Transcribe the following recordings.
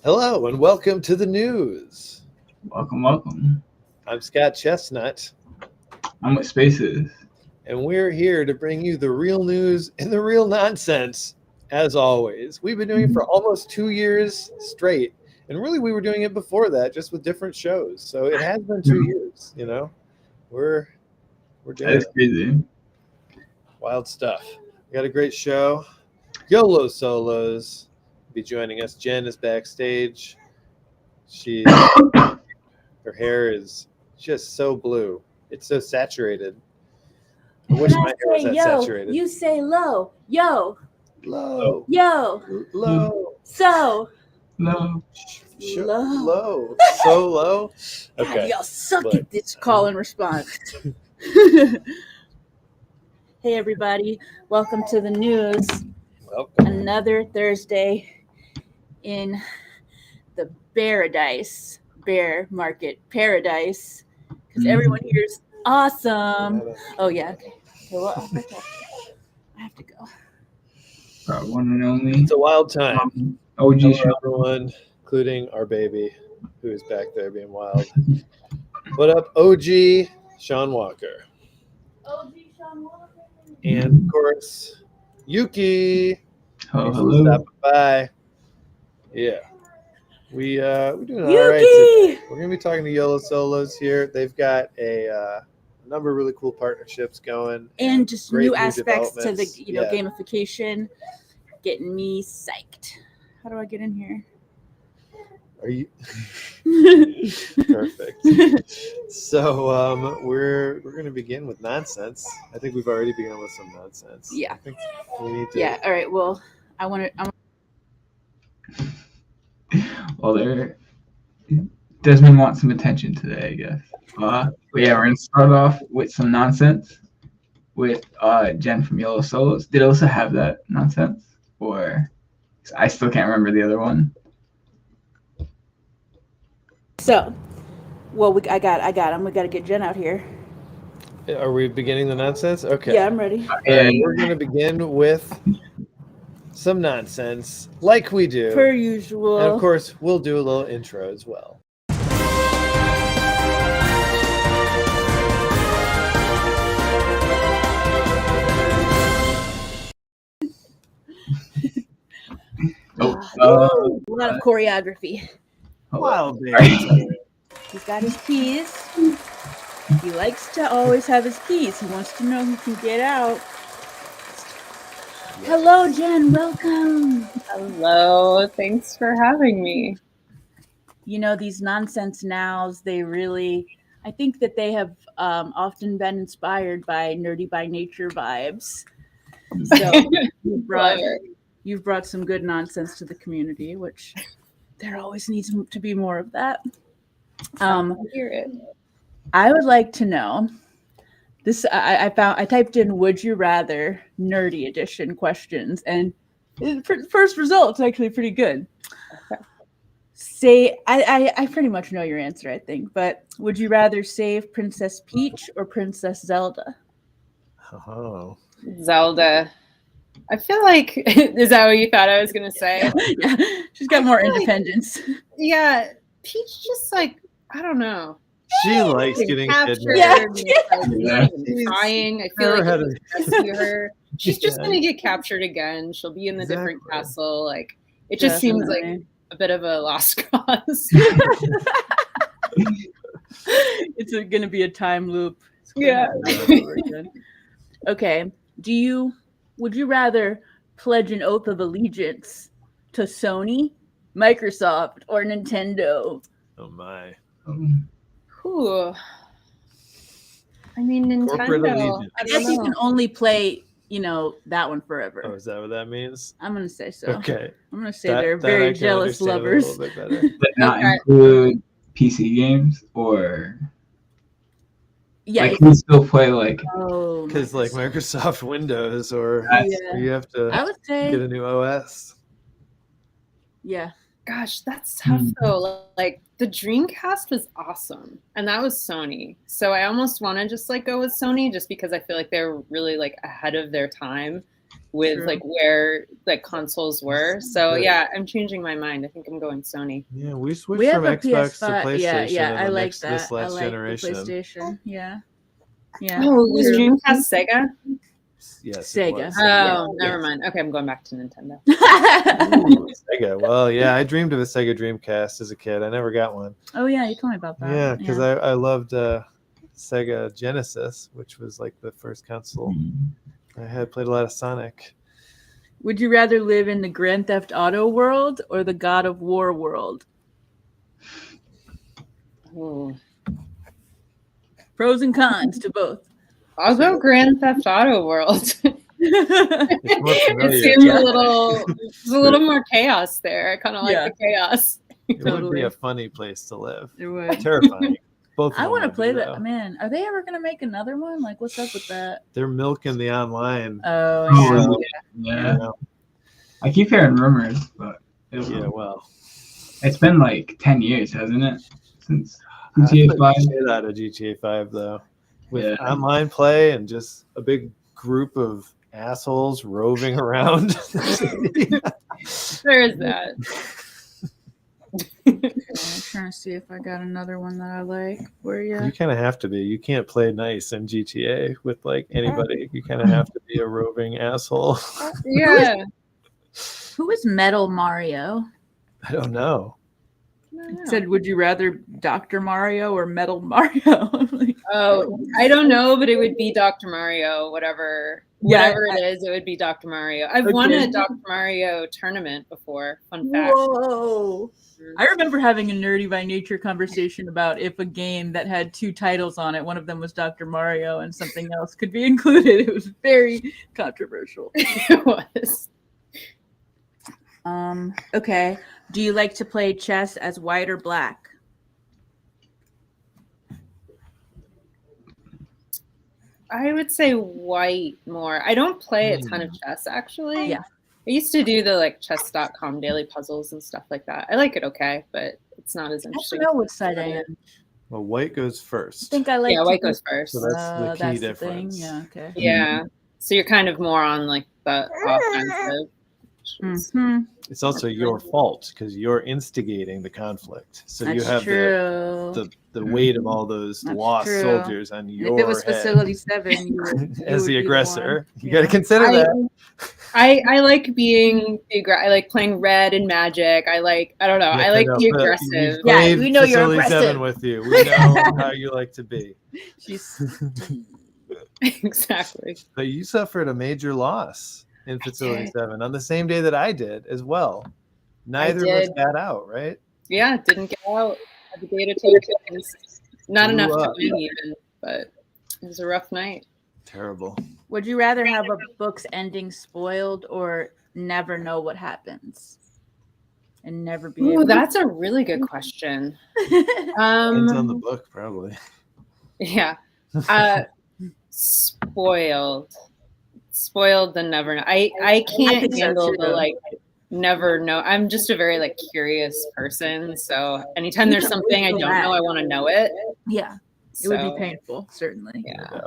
Hello and welcome to the news. Welcome. I'm Scott Chestnut. I'm with Spaces. And we're here to bring you the real news and the real nonsense, as always. We've been doing it for almost 2 years straight. And really, we were doing it before that, just with different shows. So it has been 2 years, you know. We're doing That's crazy. Wild stuff. We got a great show. Yolo solos be joining us. Jen is backstage. Her hair is just so blue. It's so saturated. I wish my hair was that saturated. You say low. Yo. Low. Yo. Low. So. Low. Low. So low. Okay. God, y'all suck at this call and response. Hey, everybody. Welcome to the news. Welcome. Another Thursday in the bear market paradise. Because everyone here is awesome. Oh, yeah. Okay. Well, I have to go. One and only. It's a wild time. OG Hello, everyone, including our baby, who is back there being wild. What up, OG Sean Walker? OG Sean Walker. And, of course, Yuki. Hello. Stop by. Yeah. We're doing all Yuki! right today. We're going to be talking to Yolo Solos here. They've got a number of really cool partnerships going. And just new aspects to the Yeah. gamification. Getting me psyched. How do I get in here? Are you perfect? So we're going to begin with nonsense. I think we've already begun with some nonsense. Yeah. I think we need to. Yeah. All right. Well, I want to. Well, Desmond wants some attention today, I guess. But yeah, we're gonna start off with some nonsense with Jen from Yolo Solos. Did Elsa have that nonsense, or I still can't remember the other one? So, well, I got him. We got to get Jen out here. Are we beginning the nonsense? Okay. Yeah, I'm ready. And we're going to begin with some nonsense, like we do. Per usual. And of course, we'll do a little intro as well. A lot of choreography. Wild He's got his keys. He likes to always have his keys. He wants to know who can get out. Hello, Jen. Welcome. Hello. Thanks for having me. You know, these nonsense nows, I think that they have often been inspired by Nerdy by Nature vibes. So you've brought some good nonsense to the community, which there always needs to be more of that. Hear it. I would like to know this. I typed in "Would you rather" nerdy edition questions, and first result's actually pretty good. Okay. I pretty much know your answer, I think, but would you rather save Princess Peach or Princess Zelda? Oh. Zelda. I feel like, is that what you thought I was going to say? Yeah, she's got more independence. Yeah, Peach just I don't know. She likes getting captured. Yeah. Crying. I feel like if you rescue her, she's just going to get captured again. She'll be in the different castle. It just seems like a bit of a lost cause. It's going to be a time loop. Yeah. Okay. Would you rather pledge an oath of allegiance to Sony, Microsoft, or Nintendo? Oh my. Ooh. I mean, Nintendo. I guess you can only play, that one forever. Oh, is that what that means? I'm going to say so. Okay. I'm going to say they're very jealous lovers. But not include PC games, or yeah, you can still play because Microsoft Windows, or you have to I would say get a new OS. Yeah. Gosh, that's tough though. The Dreamcast was awesome, and that was Sony. So I almost want to just go with Sony, just because I feel like they're really ahead of their time with True. like where like consoles were. So yeah, I'm changing my mind. I think I'm going Sony. Yeah, we switched We have from a Xbox to PS5. PlayStation. Yeah, in I the like next, that. This I last like generation. the PlayStation. Yeah. Oh, was True. Dreamcast Sega? Yes, it Sega. was. Oh, never mind. Okay, I'm going back to Nintendo. Ooh, Sega. Well, yeah, I dreamed of a Sega Dreamcast as a kid. I never got one. Oh yeah, you told me about that. Yeah, because I loved Sega Genesis, which was like the first console. I had played a lot of Sonic. Would you rather live in the Grand Theft Auto world or the God of War world? Ooh. Pros and cons to both. I'll go Grand Theft Auto World. It's more familiar. It seems there's a little more chaos there. I kind of like the chaos. It would be Totally. a funny place to live. It would. Terrifying. Both of I them want to would play be, that. though. Man, are they ever going to make another one? Like, what's up with that? They're milking the online. Oh, So, Yeah. you know, I keep hearing rumors, but yeah, well, it's been like 10 years, hasn't it? Since I GTA played 5. the shit out of GTA 5 though, with Yeah. online play and just a big group of assholes roving around. There is that. I'm trying to see if I got another one that I like for you. You kind of have to be. You can't play nice in GTA with like anybody. You kind of have to be a roving asshole. Yeah. Who is Metal Mario? I don't know. It said, would you rather Dr. Mario or Metal Mario? Oh, I don't know, but it would be Dr. Mario, whatever it is, it would be Dr. Mario. I've won a Dr. Mario tournament before. Fun fact. Whoa. I remember having a Nerdy by Nature conversation about if a game that had two titles on it, one of them was Dr. Mario and something else could be included. It was very controversial. It was. Okay. Do you like to play chess as white or black? I would say white more. I don't play a ton of chess, actually. Yeah. I used to do the like chess.com daily puzzles and stuff like that. I like it okay, but it's not as interesting. I don't know which side I am. Well, white goes first. I think I like white goes first. So that's the key difference. Yeah, okay. Yeah. So you're kind of more on like the offensive. Mm-hmm. It's also your fault because you're instigating the conflict. So That's you have true. the weight of all those That's soldiers true. soldiers on your If it was head. Facility 7, you would, as the aggressor. You got to Yeah. consider that. I like being I like playing red and Magic. I don't know. I like the aggressive. Yeah, we know you're Facility 7 aggressive. with you. We know how you like to be. Exactly. But you suffered a major loss in Facility 7 on the same day that I did as well. Neither of us got out, right? Yeah, didn't get out. Had the day to take it. Not enough to win even, but it was a rough night. Terrible. Would you rather have a book's ending spoiled or never know what happens? And never be able that's a really good question. Depends on the book, probably. Yeah. Spoiled and never know. I can't handle the like never know. I'm just a very like curious person. So anytime there's something I don't know, I want to know it. Yeah. It would be painful, certainly. Yeah.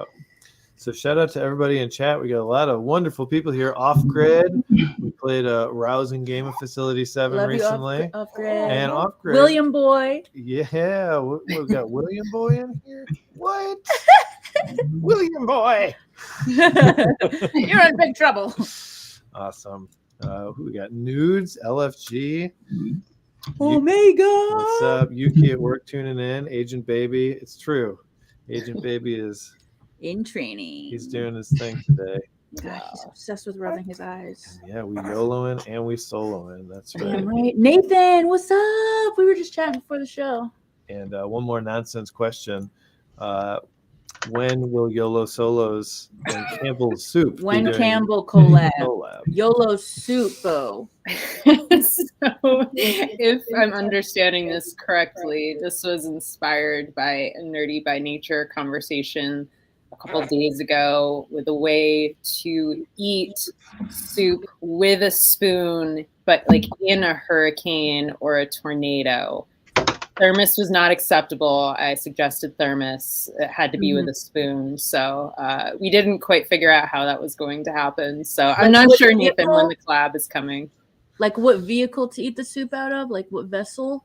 So shout out to everybody in chat. We got a lot of wonderful people here. Off Grid. We played a rousing game of Facility 7 Love recently. Off Grid. And Off Grid. William Boy. Yeah. We've got William Boy in here. What? William Boy. You're in big trouble. Awesome. Who we got? Nudes, LFG. Omega. What's up? Yuki at work tuning in. Agent Baby. It's true. Agent Baby is in training. He's doing his thing today. God, he's obsessed with rubbing his eyes. Yeah, we YOLOing and we soloing. That's right. Damn right. Nathan, what's up? We were just chatting before the show. And one more nonsense question. When will YOLO solos and Campbell's soup? When Campbell collab. collab? YOLO soup, Bo. So, if I'm understanding this correctly, this was inspired by a Nerdy by Nature conversation a couple of days ago with a way to eat soup with a spoon, but like in a hurricane or a tornado. Thermos was not acceptable. I suggested thermos. It had to be with a spoon. So we didn't quite figure out how that was going to happen. So I'm not sure, Nathan, when the collab is coming. Like what vehicle to eat the soup out of? Like what vessel?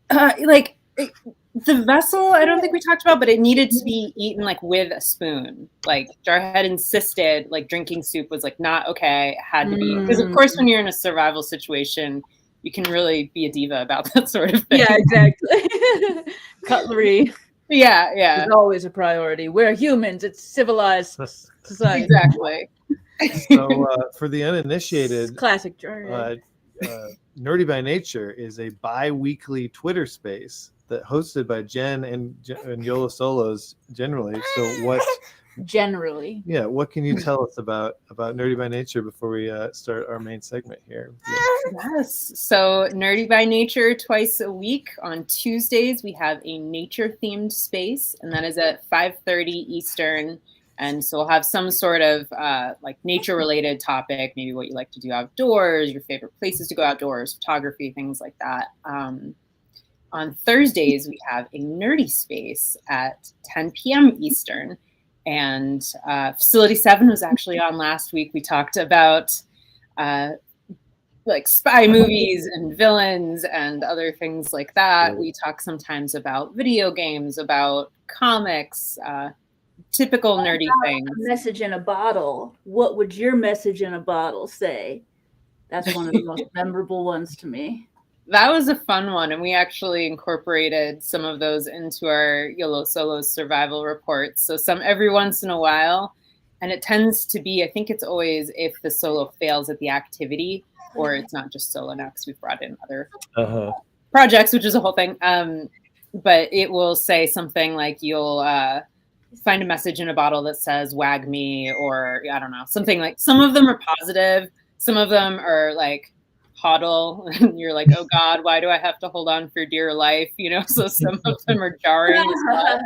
The vessel, I don't think we talked about, but it needed to be eaten like with a spoon. Like Jarhead insisted, like drinking soup was like not okay. It had to be, because of course when you're in a survival situation, you can really be a diva about that sort of thing. Yeah, exactly. Cutlery. Yeah. It's always a priority. We're humans. It's civilized society. Exactly. So for the uninitiated, classic Jarhead. Nerdy by Nature is a bi-weekly Twitter space that hosted by Jen and Yolo Solos generally. So what can you tell us about Nerdy by Nature before we start our main segment here? Yes. So Nerdy by Nature twice a week on Tuesdays we have a nature themed space, and that is at 5:30 Eastern. And so we'll have some sort of like nature related topic, maybe what you like to do outdoors, your favorite places to go outdoors, photography, things like that. On Thursdays, we have a nerdy space at 10 p.m. Eastern. And Facility 7 was actually on last week. We talked about like spy movies and villains and other things like that. We talk sometimes about video games, about comics, typical nerdy things. A message in a bottle. What would your message in a bottle say? That's one of the most memorable ones to me. That was a fun one, and we actually incorporated some of those into our Yolo Solos survival reports. So some every once in a while, and it tends to be, I think it's always if the solo fails at the activity, or it's not just solo now because we've brought in other projects, which is a whole thing. But it will say something like you'll find a message in a bottle that says "wag me," or I don't know, something like. Some of them are positive, some of them are like hodl, and you're like, oh God, why do I have to hold on for dear life? You know, so some of them are jarring as well.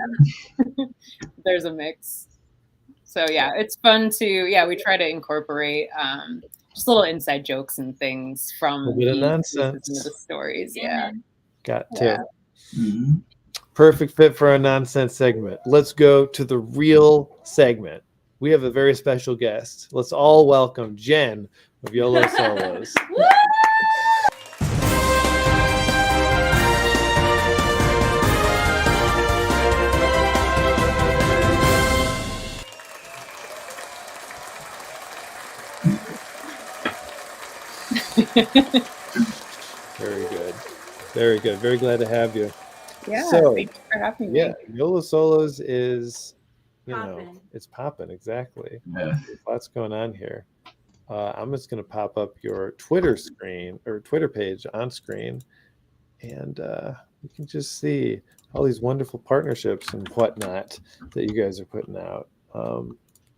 There's a mix. So yeah, it's fun to, we try to incorporate just little inside jokes and things from a bit of nonsense into the stories. Yeah. Got to. Mm-hmm. Perfect fit for our nonsense segment. Let's go to the real segment. We have a very special guest. Let's all welcome Jen of Yolo Solos. Very good. Very good. Very glad to have you. Yeah, so, thank you for having me. Yeah, Yolo Solos is, it's popping, exactly. Yeah. There's lots going on here. I'm just going to pop up your Twitter screen or Twitter page on screen, and you can just see all these wonderful partnerships and whatnot that you guys are putting out.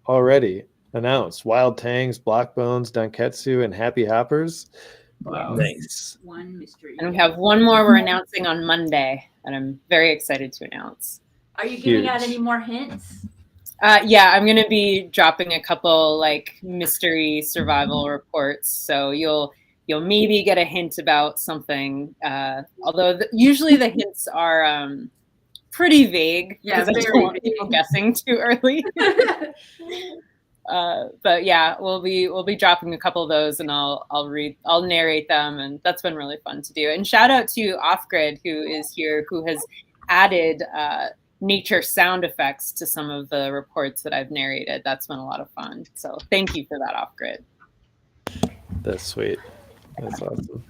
Already announced: Wild Tangs, Block Bones, Donketsu, and Happy Hoppers. Wow. Nice. One mystery. And we have one more we're announcing on Monday, and I'm very excited to announce. Are you giving out any more hints? Yeah, I'm going to be dropping a couple like mystery survival reports, so you'll maybe get a hint about something. Although usually the hints are pretty vague because I don't want people guessing too early. But yeah, we'll be dropping a couple of those, and I'll narrate them, and that's been really fun to do. And shout out to Off Grid, who is here, who has added nature sound effects to some of the reports that I've narrated. That's been a lot of fun. So thank you for that, Off Grid. That's sweet. That's awesome.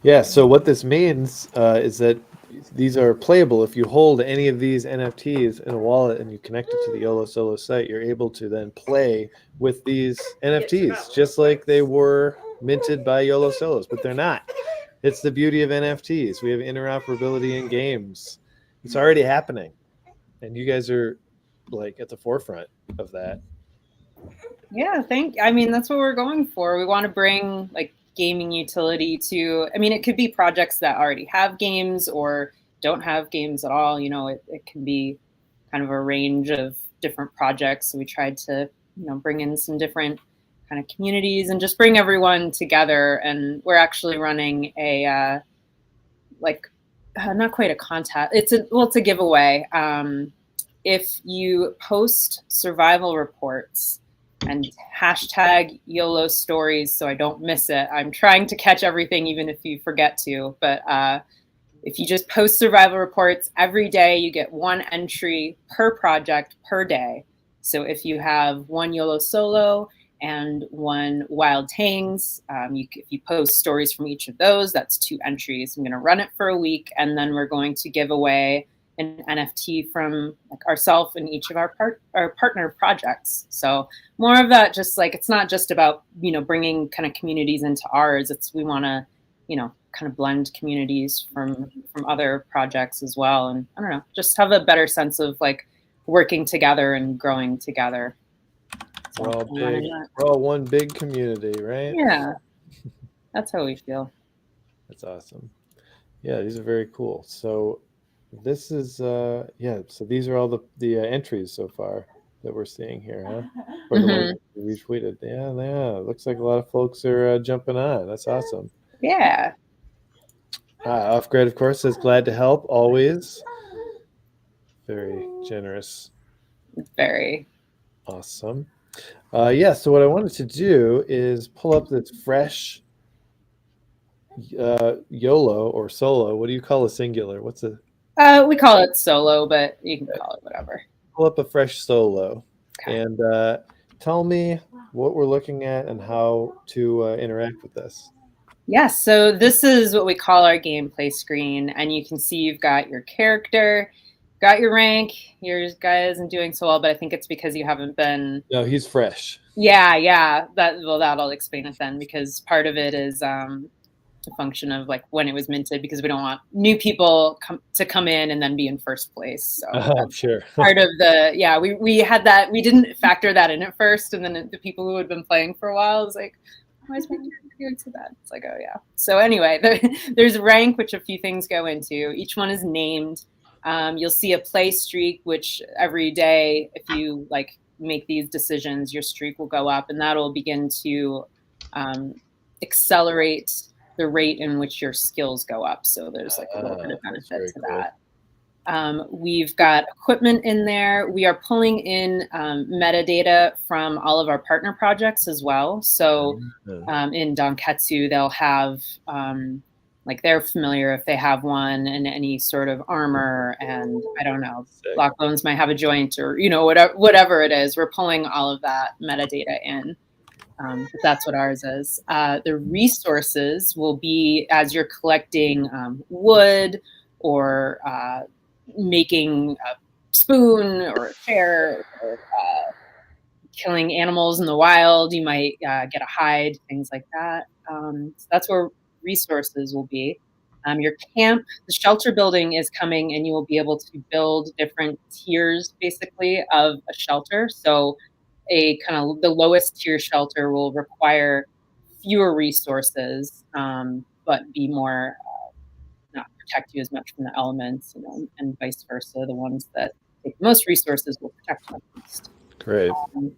Yeah. So what this means is that these are playable. If you hold any of these NFTs in a wallet and you connect it to the Yolo Solo site, you're able to then play with these NFTs just like they were minted by Yolo Solos, but they're not. It's the beauty of NFTs. We have interoperability in games. It's already happening, and you guys are like at the forefront of that. Yeah, I mean, that's what we're going for. We want to bring like gaming utility to, I mean, it could be projects that already have games or don't have games at all. You know, it can be kind of a range of different projects. So we tried to, bring in some different kind of communities and just bring everyone together. And we're actually running a like not quite a contest. It's a giveaway. If you post survival reports and hashtag YOLO stories, so I don't miss it. I'm trying to catch everything, even if you forget to. But if you just post survival reports every day, you get one entry per project per day. So if you have one YOLO solo and one wild hangs, if you post stories from each of those, that's 2 entries. I'm going to run it for a week, and then we're going to give away an NFT from like ourselves and each of our partner projects. So more of that, just like, it's not just about, bringing kind of communities into ours. We want to, kind of blend communities from other projects as well. And I don't know, just have a better sense of like working together and growing together. So we're all one big community, right? Yeah, that's how we feel. That's awesome. Yeah, these are very cool. So this is so these are all the entries so far that we're seeing here, huh? Or the ones we retweeted. Yeah. Looks like a lot of folks are jumping on. That's awesome. Yeah. Off Grid, of course, says glad to help always. Very generous. Very awesome. So what I wanted to do is pull up this fresh YOLO or solo. What do you call a singular? What's a we call it solo, but you can call it whatever. Pull up a fresh solo, and tell me what we're looking at and how to interact with this. Yes, so this is what we call our gameplay screen, and you can see you've got your character, got your rank. Your guy isn't doing so well, but I think it's because you haven't been. No, he's fresh. Yeah. That'll explain it then, because part of it is a function of like when it was minted, because we don't want new people to come in and then be in first place. So sure. Part of we had that. We didn't factor that in at first, and then the people who had been playing for a while was like, why is my character doing so bad? It's like, oh yeah. So anyway, there's rank, which a few things go into. Each one is named. You'll see a play streak, which every day, if you like make these decisions, your streak will go up, and that'll begin to accelerate the rate in which your skills go up. So there's like a little bit of benefit to that. We've got equipment in there. We are pulling in metadata from all of our partner projects as well. So in Donketsu, they'll have, like they're familiar if they have one, and any sort of armor, and I don't know, Lockbones might have a joint, or, whatever it is. We're pulling all of that metadata in. But that's what ours is. The resources will be as you're collecting wood, or making a spoon or a chair, or killing animals in the wild. You might get a hide, things like that. So that's where resources will be. Your camp, the shelter building is coming, and you will be able to build different tiers basically of a shelter. So a kind of the lowest tier shelter will require fewer resources, but be more not protect you as much from the elements, and vice versa. The ones that take the most resources will protect you the most. Great.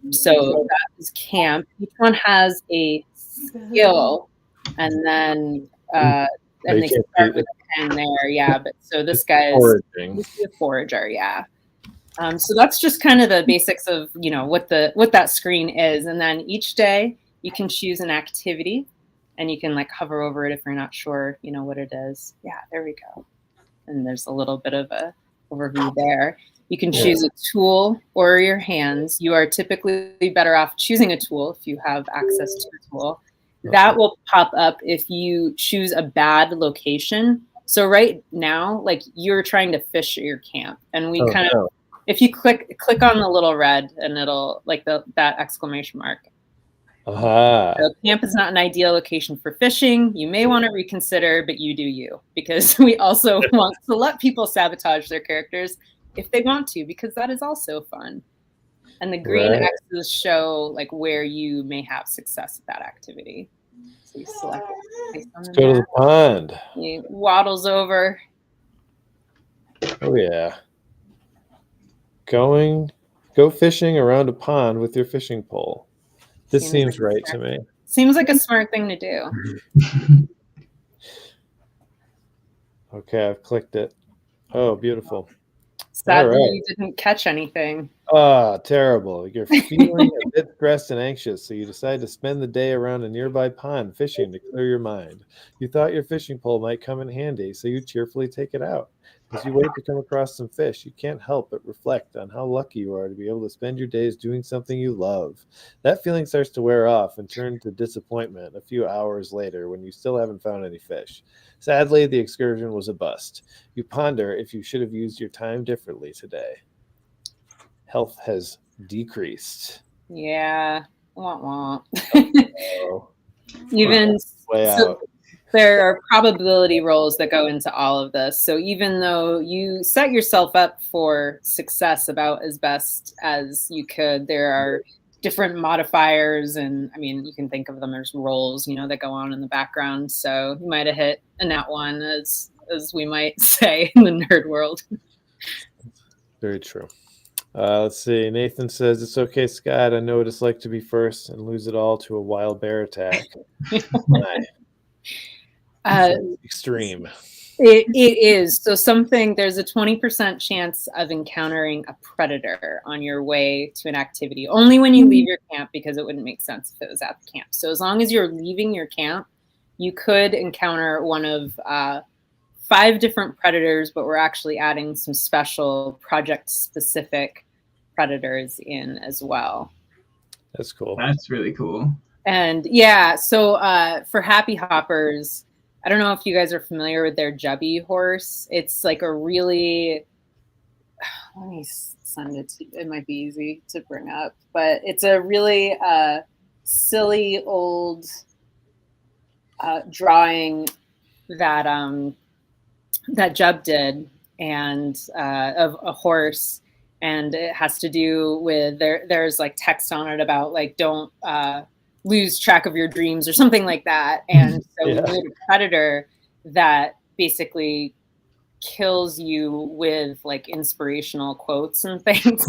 So that is camp. Each one has a skill, and then they start with a 10 there. Yeah, but so this guy is a forager. Yeah. So that's just kind of the basics of what that screen is, and then each day you can choose an activity, and you can like hover over it if you're not sure what it is. Yeah, there we go. And there's a little bit of a overview there. You can choose a tool or your hands. You are typically better off choosing a tool if you have access to a tool. That will pop up if you choose a bad location. So right now, like you're trying to fish at your camp, and we if you click on the little red, and it'll like that exclamation mark. So camp is not an ideal location for fishing. You may want to reconsider, but you do you, because we also want to let people sabotage their characters if they want to, because that is also fun. And the green X's show like where you may have success with that activity. So you select it. Let's go to the pond. He waddles over. Oh yeah. Go fishing around a pond with your fishing pole. This seems right to me. Seems like a smart thing to do. Okay, I've clicked it. Oh, beautiful. Sadly, right. you didn't catch anything. Ah, terrible. You're feeling a bit stressed and anxious, so you decide to spend the day around a nearby pond fishing to clear your mind. You thought your fishing pole might come in handy, so you cheerfully take it out. As you wait to come across some fish, you can't help but reflect on how lucky you are to be able to spend your days doing something you love. That feeling starts to wear off and turn to disappointment a few hours later when you still haven't found any fish. Sadly, the excursion was a bust. You ponder if you should have used your time differently today. Health has decreased. Yeah. Wah, wah. Oh, Even way so, out. there are probability roles that go into all of this. So even though you set yourself up for success about as best as you could, there are different modifiers, and I mean, you can think of them as roles, that go on in the background. So you might have hit a nat one, as we might say in the nerd world. Very true. Let's see. Nathan says, "It's okay, Scott. I know what it's like to be first and lose it all to a wild bear attack." Extreme. It is. So there's a 20% chance of encountering a predator on your way to an activity, only when you leave your camp, because it wouldn't make sense if it was at the camp. So as long as you're leaving your camp, you could encounter one of 5 different predators, but we're actually adding some special project-specific predators in as well. That's cool. That's really cool. And yeah, so for Happy Hoppers, I don't know if you guys are familiar with their Jubby horse. It's like a really, let me send it to you. It might be easy to bring up, but it's a really silly old drawing that that Jub did, and of a horse, and it has to do with there's like text on it about like don't lose track of your dreams or something like that. And so we made a predator that basically kills you with like inspirational quotes and things.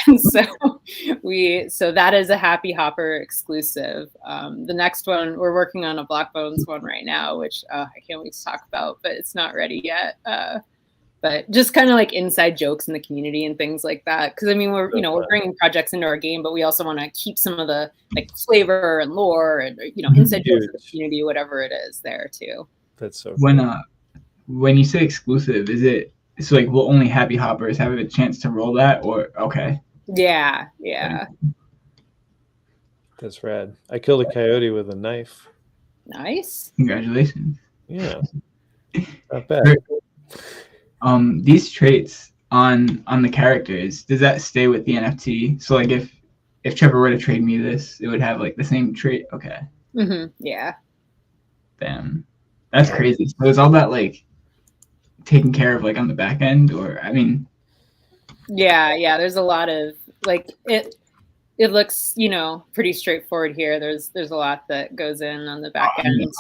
And so that is a Happy Hopper exclusive. The next one, we're working on a Black Bones one right now, which I can't wait to talk about, but it's not ready yet. But just kind of like inside jokes in the community and things like that. Because I mean, we're bringing projects into our game, but we also want to keep some of the like flavor and lore and inside jokes in the community, whatever it is, there too. That's so cool. When you say exclusive, is it so like will only Happy Hoppers have a chance to roll that, or okay? Yeah. That's rad. I killed a coyote with a knife. Nice. Congratulations. Yeah. Not bad. These traits on the characters, does that stay with the NFT? So like if Trevor were to trade me this, it would have like the same trait. Okay. Mm-hmm. Yeah. Damn. That's crazy. So is all that like taken care of like on the back end, or I mean? Yeah. There's a lot of like it looks pretty straightforward here. There's a lot that goes in on the back end.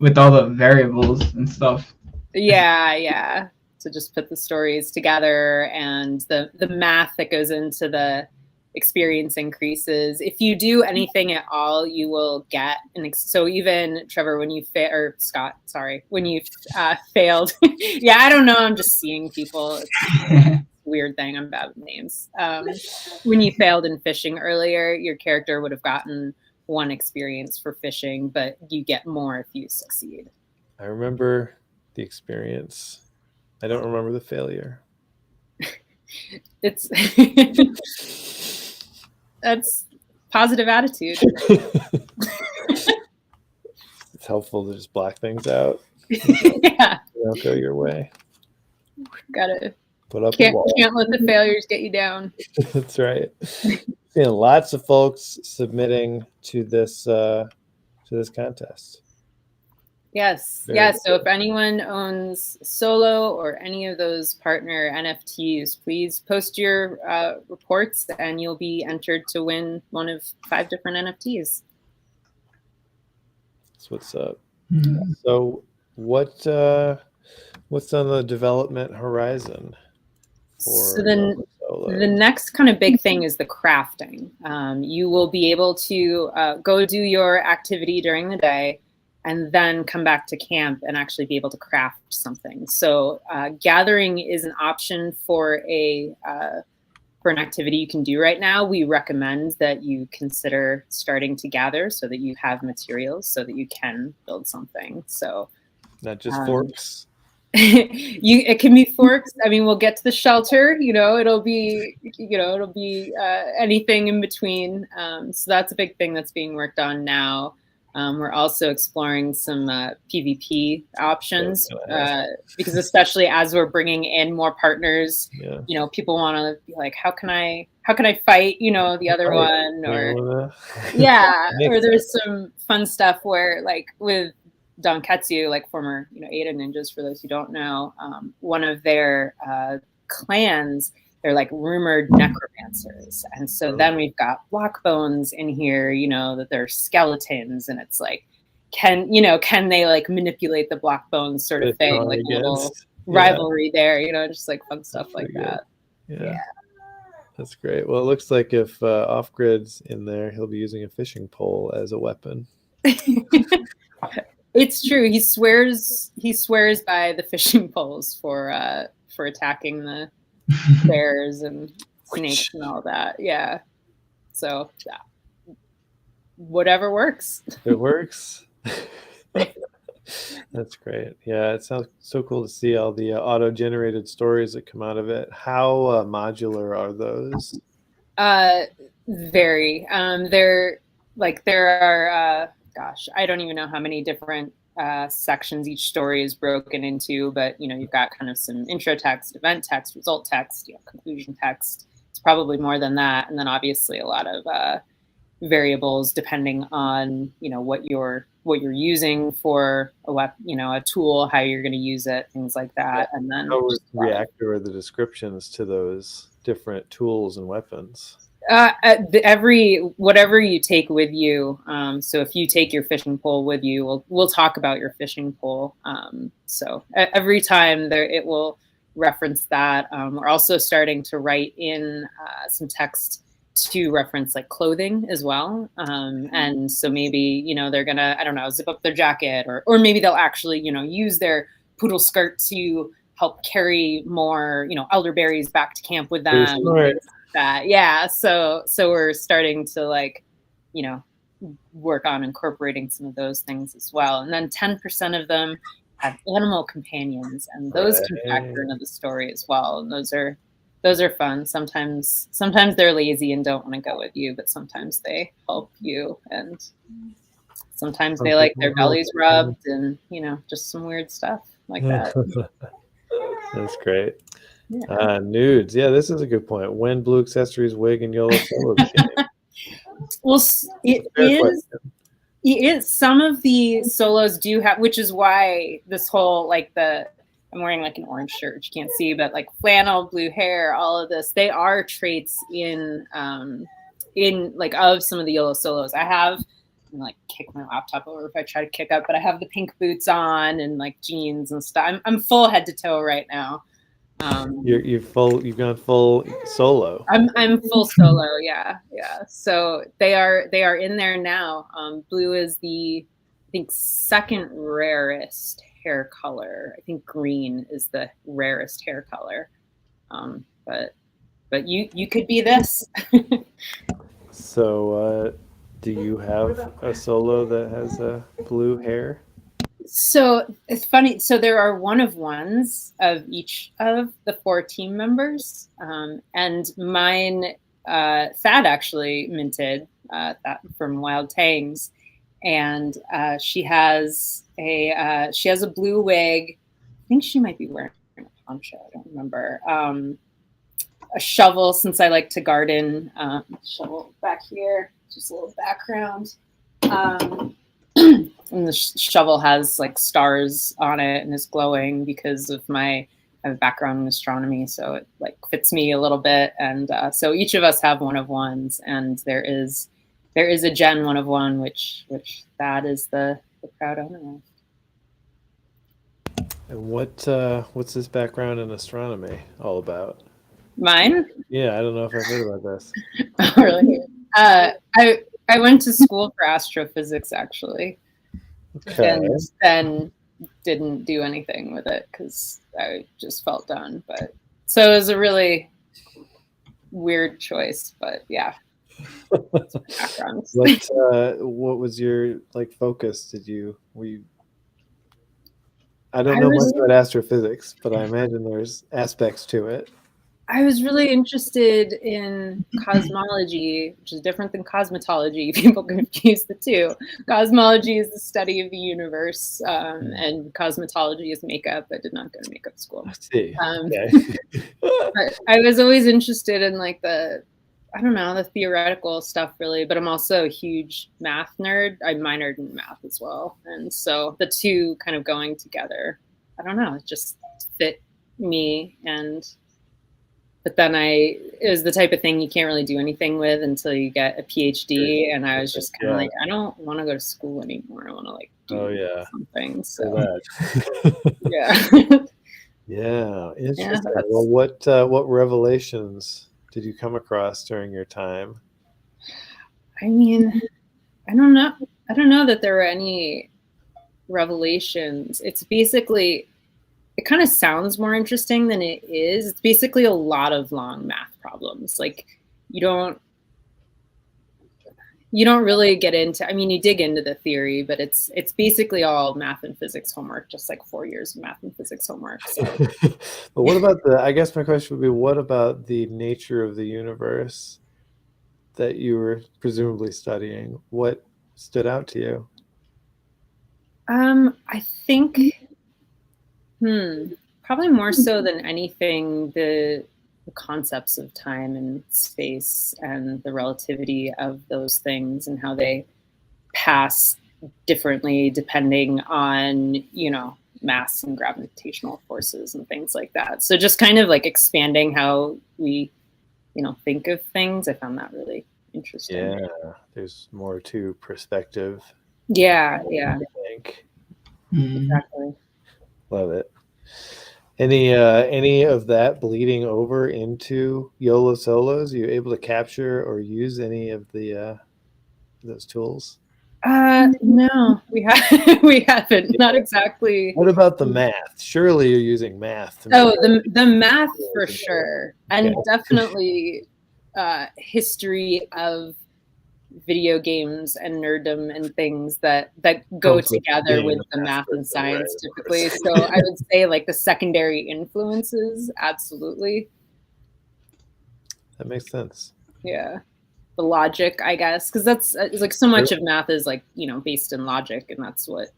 With all the variables and stuff. Yeah. To just put the stories together and the math that goes into the experience increases. If you do anything at all, you will get so even Trevor, when you or Scott, sorry, when you failed. Yeah, I don't know. I'm just seeing people. It's a weird thing. I'm bad with names. When you failed in fishing earlier, your character would have gotten 1 experience for fishing, but you get more if you succeed. I remember the experience. I don't remember the failure. That's positive attitude. It's helpful to just block things out. Yeah. They don't go your way. Gotta put up can't let the failures get you down. That's right. Seeing lots of folks submitting to this contest. Yes. Very yeah. good. So if anyone owns Solo or any of those partner NFTs, please post your reports and you'll be entered to win one of 5 different NFTs. That's what's up. Mm-hmm. So what's on the development horizon? So the next kind of big thing is the crafting. You will be able to go do your activity during the day, and then come back to camp and actually be able to craft something. So gathering is an option for an activity you can do right now. We recommend that you consider starting to gather so that you have materials so that you can build something. So not just forks. It can be forks. I mean, we'll get to the shelter, it'll be anything in between. So that's a big thing that's being worked on now. We're also exploring some PvP options because especially as we're bringing in more partners, people want to be like, how can I fight, the other one, or or there's some fun stuff where like with Donketsu, like former, Ada ninjas, for those who don't know, one of their clans, they're like rumored necromancers. And so then we've got block bones in here, that they're skeletons, and it's like, can they like manipulate the block bones sort of thing, like a little rivalry there, just like fun stuff like that. Yeah. That's great. Well, it looks like if Off-Grid's in there, he'll be using a fishing pole as a weapon. It's true. He swears by the fishing poles for attacking the bears and snakes and all that. Yeah. So whatever works. It works. That's great. Yeah, it sounds so cool to see all the auto-generated stories that come out of it. How modular are those? Very. There are gosh, I don't even know how many different sections each story is broken into, but you've got kind of some intro text, event text, result text, conclusion text. It's probably more than that, and then obviously a lot of variables depending on what you're using for a tool, how you're going to use it, things like that, and then how reactor are the descriptions to those different tools and weapons? Whatever you take with you. So if you take your fishing pole with you, we'll talk about your fishing pole. So every time it will reference that. We're also starting to write in some text to reference like clothing as well. And so maybe, they're gonna, I don't know, zip up their jacket, or maybe they'll actually, use their poodle skirt to help carry more, elderberries back to camp with them. So we're starting to work on incorporating some of those things as well. And then 10% of them have animal companions, and those can factor into the story as well. And those are fun. Sometimes they're lazy and don't want to go with you, but sometimes they help you, and sometimes they like their bellies rubbed, and just some weird stuff like that. That's great. Nudes. Yeah, this is a good point. When Blue Accessories, Wig, and Yolo Solos came. Well, it is. Some of the solos do have, which is why this whole I'm wearing like an orange shirt, you can't see, but like flannel, blue hair, all of this, they are traits in like of some of the Yolo solos. I have kick my laptop over if I try to kick up, but I have the pink boots on and like jeans and stuff. I'm full head to toe right now. You've gone full solo. I'm full solo, yeah. So they are in there now. Blue is the, I think, second rarest hair color. I think green is the rarest hair color. But you could be this. So do you have a solo that has blue hair? So it's funny. So there are one of ones of each of the 4 team members, and mine, Thad actually minted that from Wild Tangs, and she has a blue wig. I think she might be wearing a poncho. I don't remember. A shovel, since I like to garden. Shovel back here, just a little background. And the shovel has like stars on it and is glowing because of I have a background in astronomy, so it like fits me a little bit. And so each of us have one of ones, and there is a Gen one of one, which that is the proud owner of. And what's this background in astronomy all about? Mine? Yeah, I don't know if I've heard about this. Oh, really? I went to school for astrophysics, actually. Okay. and then didn't do anything with it because I just felt done. But so it was a really weird choice, but yeah. Background. What was your like focus? Were you I don't know much about astrophysics, but I imagine there's aspects to it. I was really interested in cosmology, which is different than cosmetology. People confuse the two. Cosmology is the study of the universe, and cosmetology is makeup. I did not go to makeup school. I see. But I was always interested in like the theoretical stuff really, but I'm also a huge math nerd. I minored in math as well. And so the two kind of going together, I don't know, it just fit me. But then it was the type of thing you can't really do anything with until you get a PhD. And I was just kind of like, I don't want to go to school anymore. I want to like do something. So yeah. Yeah. Interesting. Well, what revelations did you come across during your time? I mean, I don't know that there were any revelations. It's basically, it kind of sounds more interesting than it is. It's basically a lot of long math problems. Like you don't really get into, I mean, you dig into the theory, but it's basically all math and physics homework, just like 4 years of math and physics homework. So. But what about I guess my question would be, what about the nature of the universe that you were presumably studying? What stood out to you? I think, probably more so than anything, the concepts of time and space and the relativity of those things and how they pass differently depending on, mass and gravitational forces and things like that. So just kind of like expanding how we, think of things. I found that really interesting. Yeah, there's more to perspective. Yeah. I think. Exactly. Love it. Any of that bleeding over into YOLO solos? Are you able to capture or use any of those tools? No, we haven't. Not exactly. What about the math? Surely you're using math. The math for sure, and definitely history of video games and nerddom and things that go together with the math and science typically. So I would say like the secondary influences, absolutely. That makes sense. Yeah. The logic, I guess, because that's like so much of math is like, based in logic, and that's what,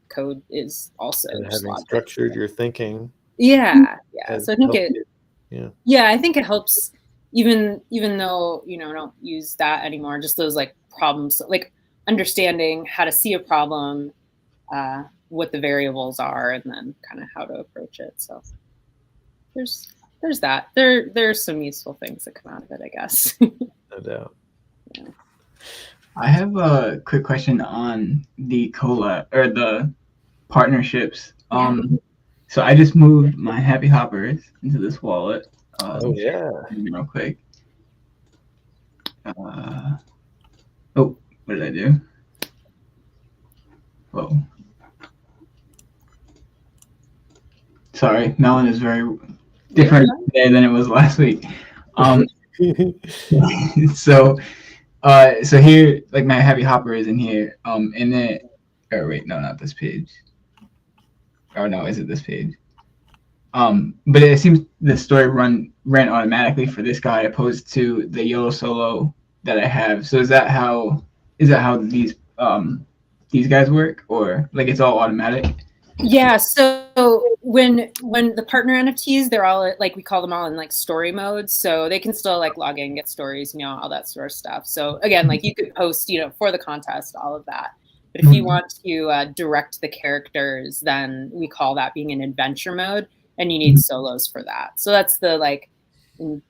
code is also. And having logic. Structured your thinking. Yeah. So I think I think it helps. Even though, I don't use that anymore, just those like problems, like understanding how to see a problem, what the variables are, and then kind of how to approach it. So there's that. There's some useful things that come out of it, I guess. No doubt. Yeah. I have a quick question on the collab or the partnerships. So I just moved my Happy Hoppers into this wallet. Real quick. What did I do? Whoa. Sorry, Melon is very different today than it was last week. So here, like my Happy Hopper is in here. And then, wait, no, not this page. Oh no, is it this page? But it seems the story ran automatically for this guy opposed to the Yolo solo that I have. So is that how these guys work, or like it's all automatic? Yeah. So when the partner NFTs, they're all like, we call them all in like story mode. So they can still like log in, get stories, all that sort of stuff. So again, like you could post, for the contest, all of that. But if you want to direct the characters, then we call that being an adventure mode. And you need solos for that. So that's the like the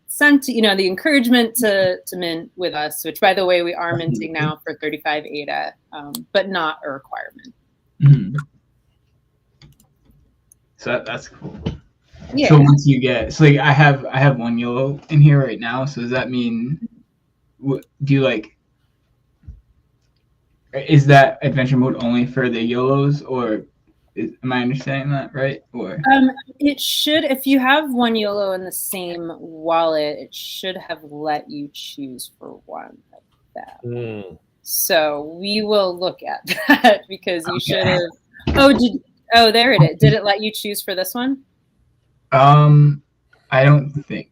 encouragement to mint with us, which by the way, we are minting now for 35 ADA, but not a requirement. Mm-hmm. So that's cool. Yeah. So once you get, like I have one YOLO in here right now. So does that mean, do you like, is that adventure mode only for the YOLOs, or am I understanding that right? Or It should, if you have one YOLO in the same wallet, it should have let you choose for one of them. So we will look at that because you should have. Oh, there it is. Did it let you choose for this one? I don't think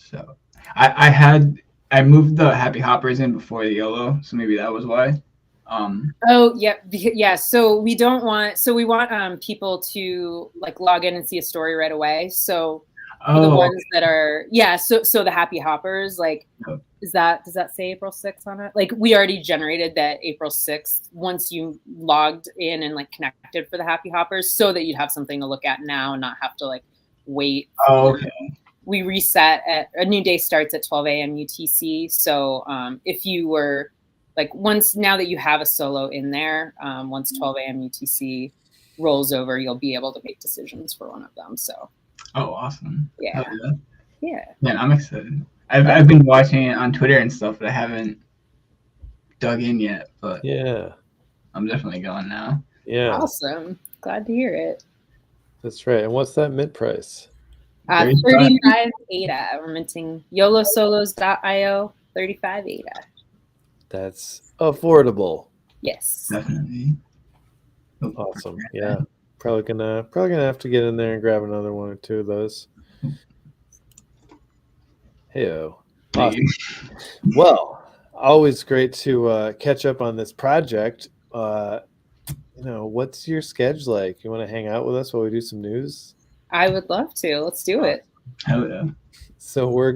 so. I moved the Happy Hoppers in before the YOLO, so maybe that was why. Oh, yeah. So we want people to like log in and see a story right away. So for the ones that are, so the Happy Hoppers, like, does that say April 6th on it? Like, we already generated that April 6th once you logged in and like connected for the Happy Hoppers, so that you'd have something to look at now and not have to like wait. Okay. We reset at a new day starts at 12 a.m. UTC. So if you were like, now that you have a solo in there, once 12 a.m. UTC rolls over, you'll be able to make decisions for one of them. So. Oh, awesome. Yeah. Yeah, I'm excited. I've been watching it on Twitter and stuff, but I haven't dug in yet. But yeah, I'm definitely going now. Yeah. Awesome. Glad to hear it. That's right. And what's that mint price? 35 ADA. We're minting YOLOSolos.io, 35 ADA. That's affordable. Yes. Definitely. Awesome. Yeah. Probably gonna have to get in there and grab another one or two of those. Heyo. Awesome. Well, always great to catch up on this project. What's your schedule like? You want to hang out with us while we do some news? I would love to. Let's do it. Hell yeah. So we're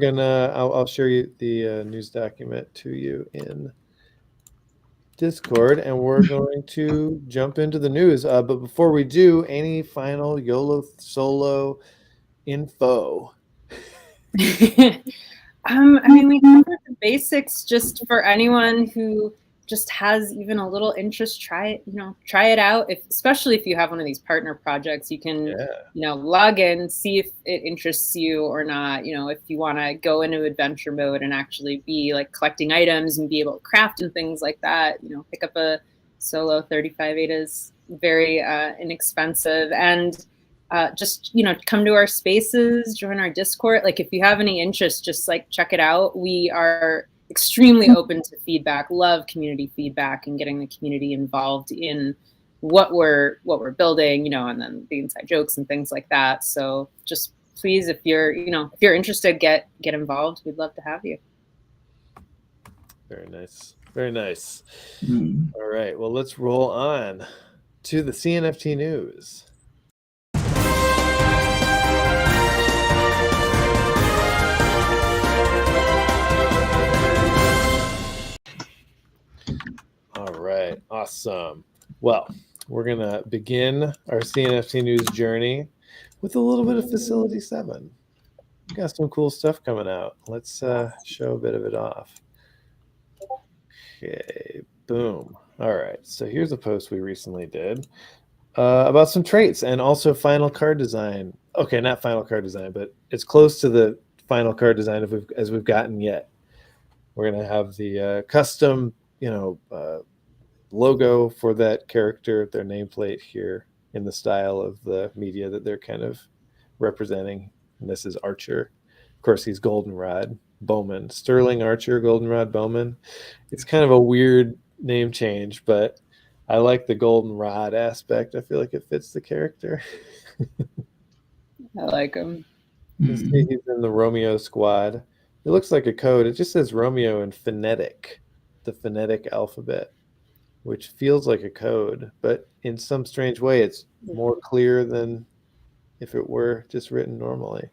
I'll share you the news document to you in Discord, and we're going to jump into the news. But before we do, any final YOLO solo info? I mean, we covered the basics. Just for anyone who just has even a little interest, try it out. Especially if you have one of these partner projects, you can, log in, see if it interests you or not. If you want to go into adventure mode and actually be like collecting items and be able to craft and things like that, pick up a solo 35 ADAs, very inexpensive, and just come to our spaces, join our Discord. Like, if you have any interest, just like check it out. We are extremely open to feedback, love community feedback and getting the community involved in what we're building, and then the inside jokes and things like that. So just please, if you're interested, get involved. We'd love to have you. Very nice. Very nice. All right. Well, let's roll on to the CNFT news. All right, awesome. Well, we're going to begin our CNFT news journey with a little bit of Facility 7. We've got some cool stuff coming out. Let's show a bit of it off. Okay, boom. All right, so here's a post we recently did about some traits and also final card design. Okay, not final card design, but it's close to the final card design as we've gotten yet. We're going to have the custom logo for that character, their nameplate here in the style of the media that they're kind of representing. And this is Archer. Of course, he's Goldenrod Bowman. Sterling Archer, Goldenrod Bowman. It's kind of a weird name change, but I like the goldenrod aspect. I feel like it fits the character. I like him. He's in the Romeo squad. It looks like a code. It just says Romeo in phonetic, the phonetic alphabet, which feels like a code, but in some strange way, it's more clear than if it were just written normally.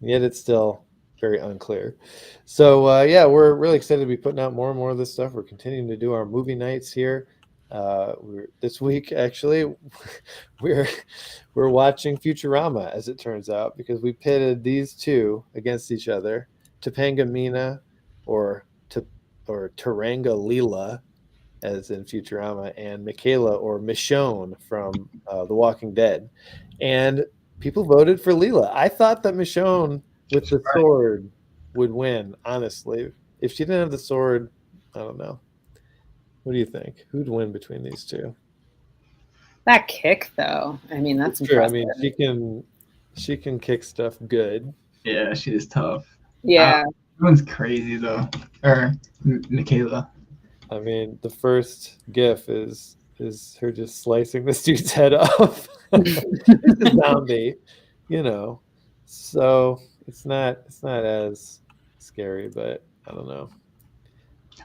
And yet it's still very unclear. So we're really excited to be putting out more and more of this stuff. We're continuing to do our movie nights here. This week, actually, we're watching Futurama, as it turns out, because we pitted these two against each other, Topanga Mina or Taranga Leela, as in Futurama, and Michaela or Michonne from The Walking Dead. And people voted for Leela. I thought that Michonne with the sword would win, honestly. If she didn't have the sword, I don't know. What do you think? Who'd win between these two? That kick, though. I mean, that's True. I impressive. mean, she can kick stuff good. Yeah, she is tough. Yeah. That one's crazy though. Or Michaela. I mean, the first GIF is her just slicing this dude's head off. It's a zombie, you know. So it's not as scary, but I don't know.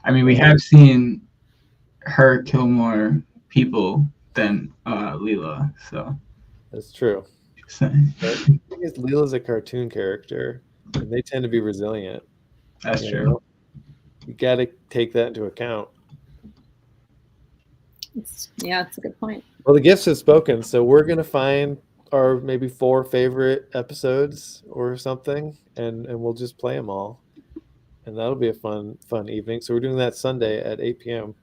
I mean, we have seen her kill more people than Leela, so That's true. so- But the thing is, Leela's a cartoon character, and they tend to be resilient. that's you true. know? You got to take that into account. Yeah, that's a good point. Well, the gifts have spoken, so we're gonna find our maybe 4 favorite episodes or something, and we'll just play them all, and that'll be a fun evening. So we're doing that Sunday at 8 p.m.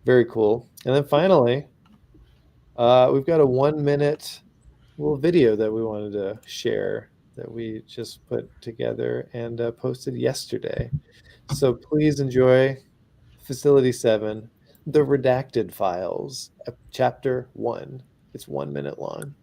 Very cool. And then finally, we've got a 1-minute little video that we wanted to share that we just put together and posted yesterday. So please enjoy Facility 7. The Redacted Files, Chapter 1. It's 1 minute long.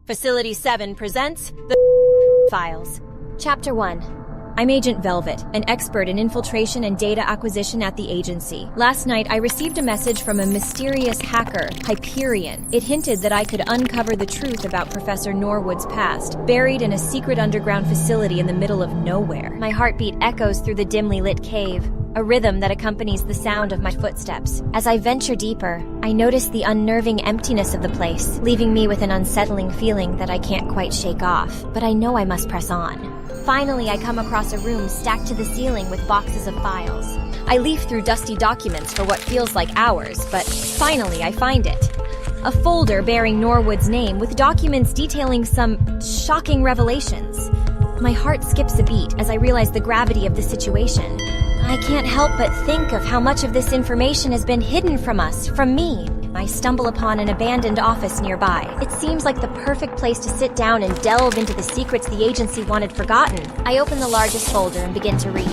Facility 7 presents The Files. Chapter 1. I'm Agent Velvet, an expert in infiltration and data acquisition at the agency. Last night, I received a message from a mysterious hacker, Hyperion. It hinted that I could uncover the truth about Professor Norwood's past, buried in a secret underground facility in the middle of nowhere. My heartbeat echoes through the dimly lit cave, a rhythm that accompanies the sound of my footsteps. As I venture deeper, I notice the unnerving emptiness of the place, leaving me with an unsettling feeling that I can't quite shake off. But I know I must press on. Finally, I come across a room stacked to the ceiling with boxes of files. I leaf through dusty documents for what feels like hours, but finally I find it. A folder bearing Norwood's name with documents detailing some shocking revelations. My heart skips a beat as I realize the gravity of the situation. I can't help but think of how much of this information has been hidden from us, from me. I stumble upon an abandoned office nearby. It seems like the perfect place to sit down and delve into the secrets the agency wanted forgotten. I open the largest folder and begin to read.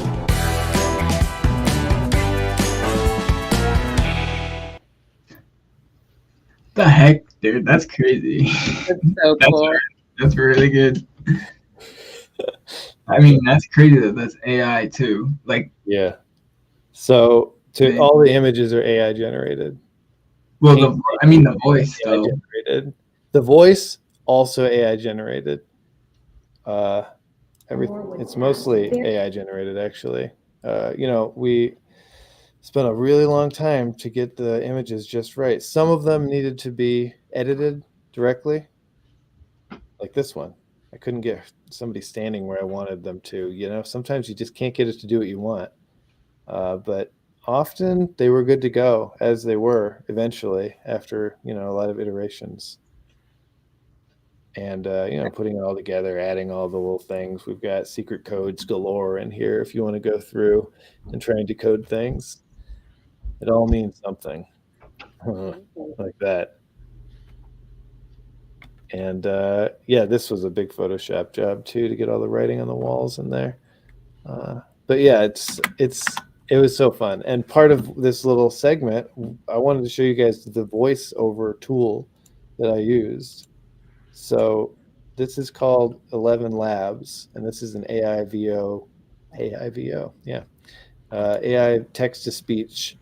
The heck, dude, that's crazy. That's so cool. That's really good. I mean, that's crazy that that's AI too. Like, Yeah. So Okay. all the images are AI generated. well, the voice AI though. generated. The voice also AI generated. It's mostly AI generated actually. We spent a really long time to get the images just right. Some of them needed to be edited directly, like this one. I couldn't get somebody standing where I wanted them to. Sometimes you just can't get it to do what you want. But often they were good to go, as they were eventually after a lot of iterations. And putting it all together, adding all the little things. We've got secret codes galore in here if you want to go through and try and decode things. It all means something like that. And this was a big Photoshop job too, to get all the writing on the walls in there. But yeah, it was so fun. And part of this little segment, I wanted to show you guys the voiceover tool that I used. So this is called 11 Labs, and this is an AI text to speech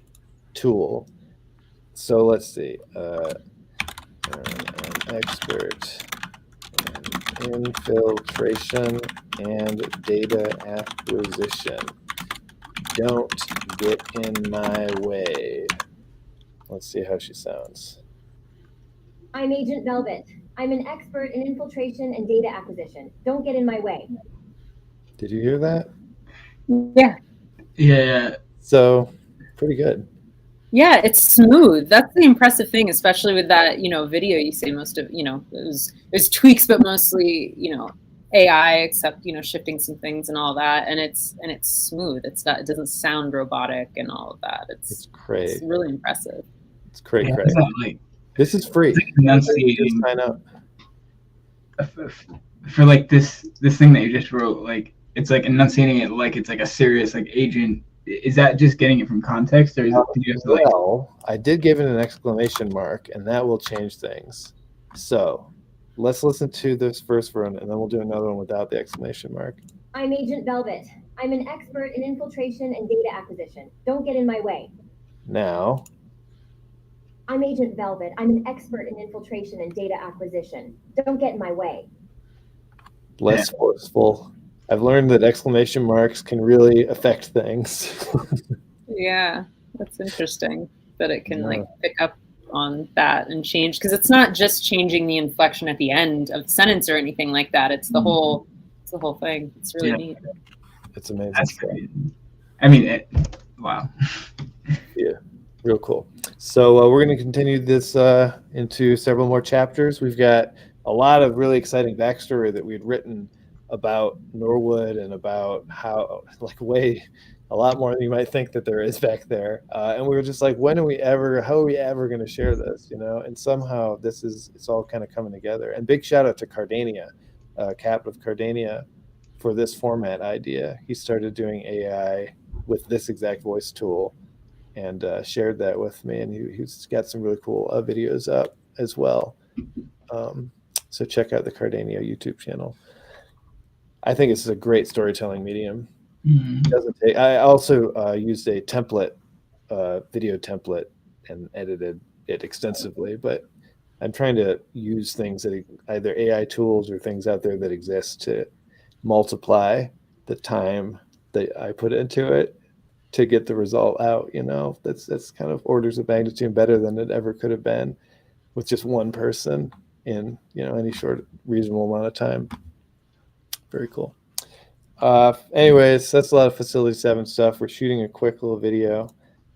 tool. So let's see. An expert in infiltration and data acquisition. Don't get in my way. Let's see how she sounds. I'm Agent Velvet. I'm an expert in infiltration and data acquisition. Don't get in my way. Did you hear that? Yeah. Yeah. So pretty good. Yeah, it's smooth. That's the impressive thing, especially with that, video you say most of, it was tweaks, but mostly, AI, except, shifting some things and all that. And it's smooth. It doesn't sound robotic and all of that. It's great. It's really impressive. It's great. Yeah, Great. This is free. Enunciating Sign up. For like this thing that you just wrote, like it's like enunciating it like it's like a serious like agent is that just getting it from context, or is it, did you have to like? Well, I did give it an exclamation mark, and that will change things. So let's listen to this first one, and then we'll do another one without the exclamation mark. I'm Agent Velvet. I'm an expert in infiltration and data acquisition. Don't get in my way. Now, I'm Agent Velvet. I'm an expert in infiltration and data acquisition. Don't get in my way. less forceful. I've learned that exclamation marks can really affect things. Yeah, that's interesting that it can like pick up on that and change, because it's not just changing the inflection at the end of the sentence or anything like that. It's the whole thing. It's really neat. It's amazing. That's crazy. I mean, wow. Yeah, real cool. So we're going to continue this into several more chapters. We've got a lot of really exciting backstory that we'd written about Norwood and about how, like, way a lot more than you might think that there is back there. And we were just like, how are we ever going to share this, you know? And somehow it's all kind of coming together. And big shout out to Cardania, Cap of Cardania, for this format idea. He started doing AI with this exact voice tool and shared that with me. And he's got some really cool videos up as well. So check out the Cardania YouTube channel. I think it's a great storytelling medium. I also used a template, video template, and edited it extensively, but I'm trying to use things that either AI tools or things out there that exist to multiply the time that I put into it to get the result out. You know, that's kind of orders of magnitude better than it ever could have been with just one person in, you know, any short reasonable amount of time. Very cool. Anyways, that's a lot of Facility 7 stuff. We're shooting a quick little video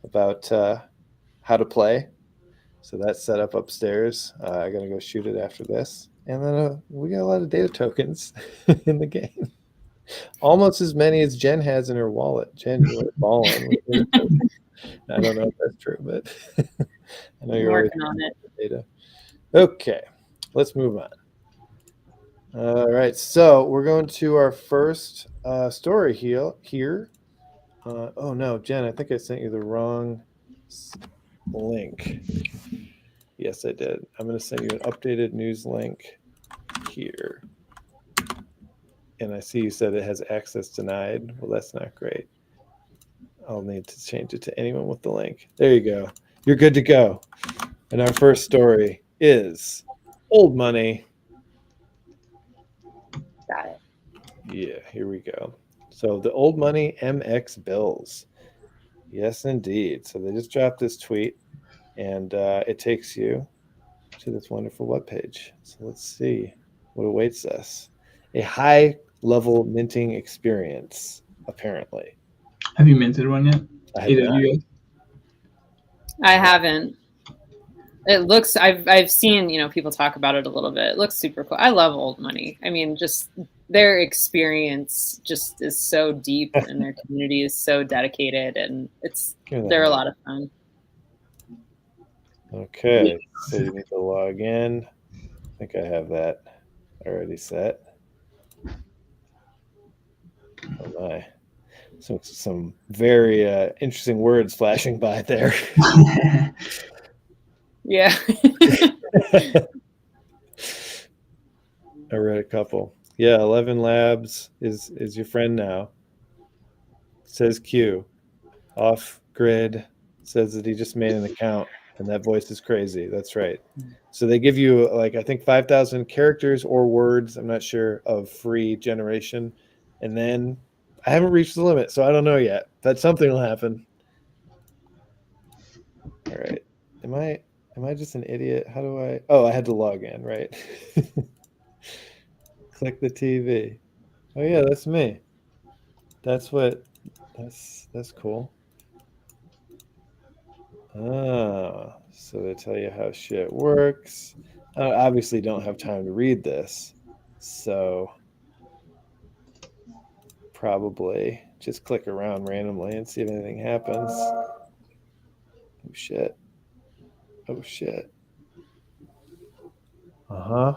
about how to play. So that's set up upstairs. I gotta go shoot it after this. And then we got a lot of data tokens in the game. Almost as many as Jen has in her wallet. Jen, you're balling with data tokens. I don't know if that's true, but I know you're working on it. Data. Okay, let's move on. All right, so we're going to our first story here. Oh no, Jen, I think I sent you the wrong link. Yes, I did. I'm going to send you an updated news link here. And I see you said it has access denied. Well, that's not great. I'll need to change it to anyone with the link. There you go. You're good to go. And our first story is old money. Got it. Yeah, here we go. So the old money MX bills. Yes, indeed. So they just dropped this tweet, and it takes you to this wonderful webpage. So let's see what awaits us. A high-level minting experience, apparently. Have you minted one yet? Either of you guys? I haven't. It looks, I've seen, you know, people talk about it a little bit. It looks super cool. I love old money. I mean, just their experience just is so deep and their community is so dedicated, and they're a lot of fun. Okay, so you need to log in. I think I have that already set. Oh my. Some very interesting words flashing by there. Yeah. I read a couple. Yeah, 11 Labs is your friend now. Says Q. Off grid says that he just made an account, and that voice is crazy. That's right. So they give you, like, I think 5,000 characters or words, I'm not sure, of free generation. And then I haven't reached the limit, so I don't know yet. But something will happen. All right. Am I just an idiot? How do I? Oh, I had to log in, right? Click the TV. Oh yeah, that's me. That's cool. Ah, so they tell you how shit works. I obviously don't have time to read this, so probably just click around randomly and see if anything happens. Oh shit. Oh shit. Uh-huh.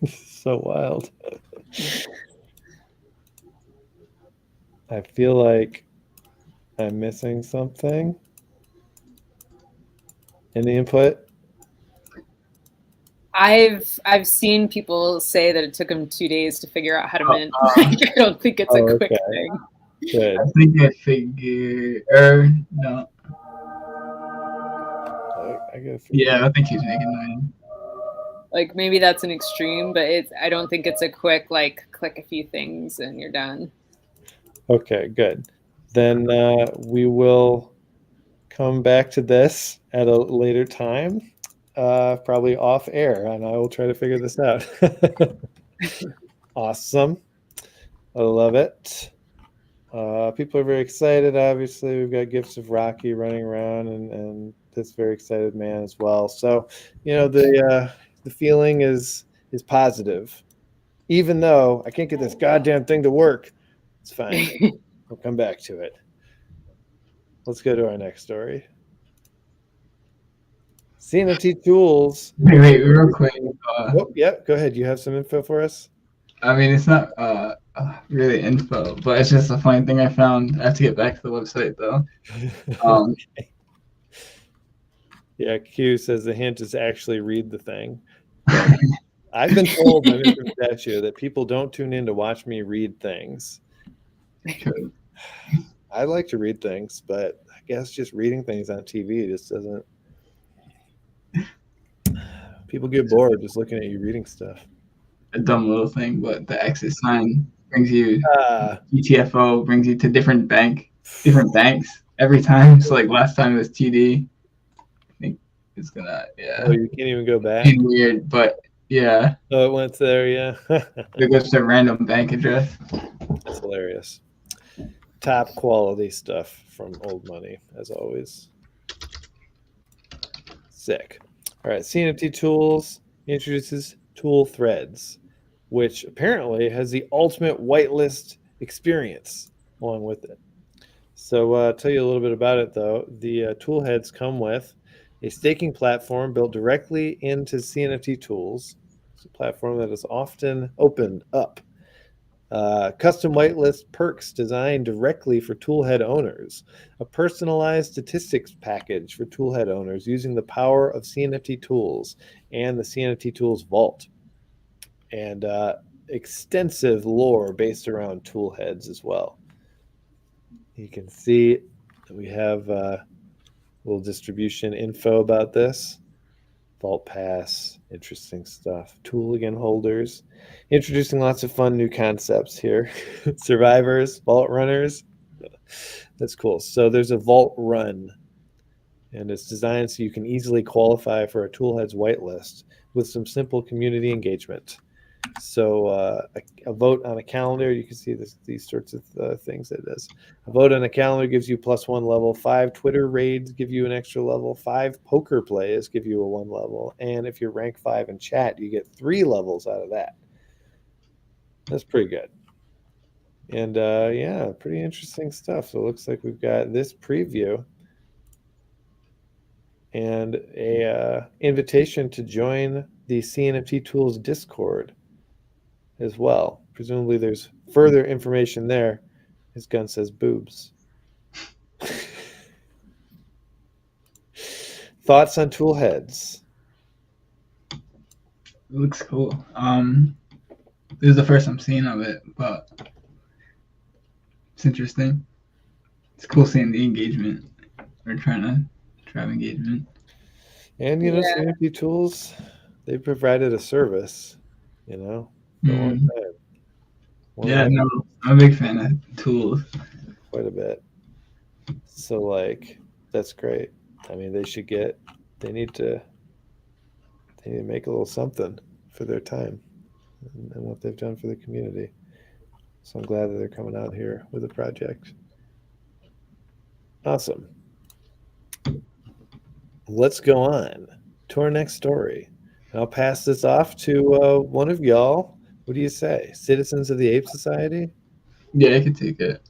So wild. I feel like I'm missing something. Any input? I've seen people say that it took them 2 days to figure out how to mint. I don't think it's a quick thing. Good. I think I figured. No. I gotta Yeah, I think he's making money. Like maybe that's an extreme, but I don't think it's a quick like click a few things and you're done. Okay, good. Then we will come back to this at a later time, probably off air, and I will try to figure this out. Awesome. I love it. People are very excited. Obviously, we've got gifts of Rocky running around and this very excited man as well. So, the feeling is positive. Even though I can't get this goddamn thing to work, it's fine. We'll come back to it. Let's go to our next story. CNFT tools. Wait, real quick. Go ahead. You have some info for us? I mean, it's not really info, but it's just a funny thing I found. I have to get back to the website, though. Okay. Yeah, Q says the hint is actually read the thing. I've been told by Mr. Statue that people don't tune in to watch me read things. I like to read things, but I guess just reading things on TV just doesn't. People get bored just looking at you reading stuff. A dumb little thing, but the exit sign brings you GTFO, brings you to different banks every time. So like last time it was TD. I think it's gonna Oh, you can't even go back. It's weird, but yeah. Oh, it went there, yeah. It goes to a random bank address. That's hilarious. Top quality stuff from old money, as always. Sick. All right, CNFT Tools introduces tool threads, which apparently has the ultimate whitelist experience along with it. So I'll tell you a little bit about it, though. The tool heads come with a staking platform built directly into CNFT Tools. It's a platform that is often opened up. Custom whitelist perks designed directly for toolhead owners, a personalized statistics package for toolhead owners using the power of CNFT Tools and the CNFT Tools Vault, and extensive lore based around toolheads as well. You can see that we have little distribution info about this. Vault Pass, interesting stuff. Tooligan holders, introducing lots of fun new concepts here. Survivors, vault runners. That's cool. So there's a vault run, and it's designed so you can easily qualify for a Toolheads whitelist with some simple community engagement. So a vote on a calendar, you can see these sorts of things it does. A vote on a calendar gives you +1 level. 5 Twitter raids give you an extra level. 5 poker plays give you a 1 level. And if you're rank 5 in chat, you get 3 levels out of that. That's pretty good. And yeah, pretty interesting stuff. So it looks like we've got this preview and a invitation to join the CNFT Tools Discord as well. Presumably there's further information there. His gun says boobs. Thoughts on tool heads? It looks cool. This is the first I'm seeing of it, but it's interesting. It's cool seeing the engagement. We're trying to drive engagement. And CNFT Tools, they provided a service, for a long time. I'm a big fan of tools. Quite a bit. So that's great. I mean, they need to make a little something for their time and what they've done for the community. So I'm glad that they're coming out here with a project. Awesome. Let's go on to our next story. I'll pass this off to one of y'all. What do you say? Citizens of the Ape Society? Yeah, I can take it.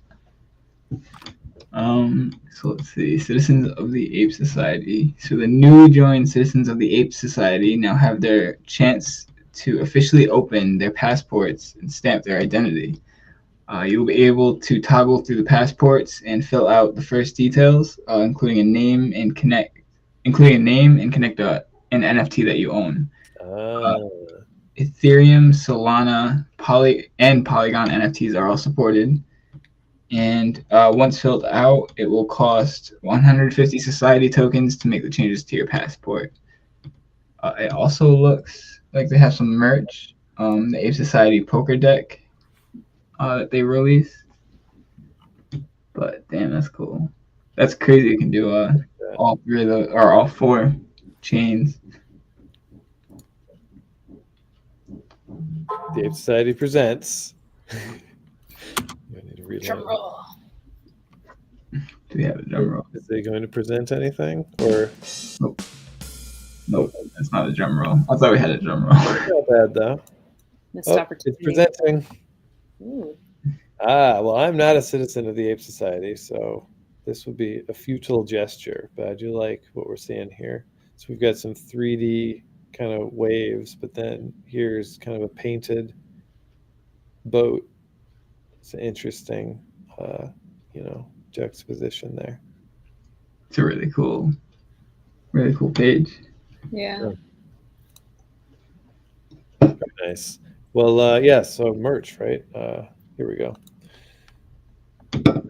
So let's see. Citizens of the Ape Society. So the newly joined Citizens of the Ape Society now have their chance to officially open their passports and stamp their identity. You'll be able to toggle through the passports and fill out the first details, including a name and connect an NFT that you own. Ethereum, Solana, and Polygon NFTs are all supported. And once filled out, it will cost 150 society tokens to make the changes to your passport. It also looks like they have some merch. The Ape Society poker deck that they released. But damn, that's cool. That's crazy. You can do all three of the or all four chains. The Ape Society presents. I need to read Drum roll. Do we have a drum roll? Is they going to present anything or? Nope, that's not a drum roll. I thought we had a drum roll. Not bad though. Missed It's opportunity. presenting. Ooh. Well, I'm not a citizen of the Ape Society, so this would be a futile gesture, but I do like what we're seeing here. So we've got some 3D kind of waves, but then here's kind of a painted boat. It's an interesting, juxtaposition there. It's a really cool page. Yeah. Very nice. Well, so merch, right? Here we go.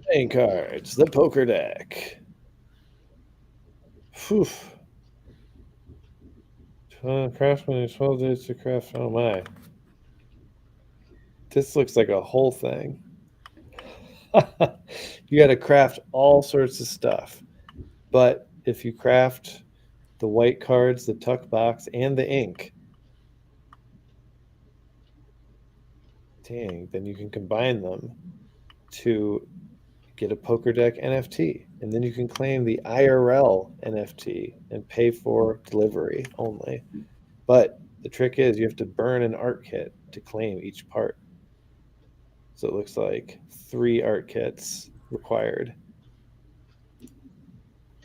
Playing cards, the poker deck. Whew. Craftsman, 12 days to craft. Oh my. This looks like a whole thing. You got to craft all sorts of stuff. But if you craft the white cards, the tuck box, and the ink, dang, then you can combine them to get a poker deck NFT. And then you can claim the IRL NFT and pay for delivery only. But the trick is you have to burn an art kit to claim each part. So it looks like 3 art kits required.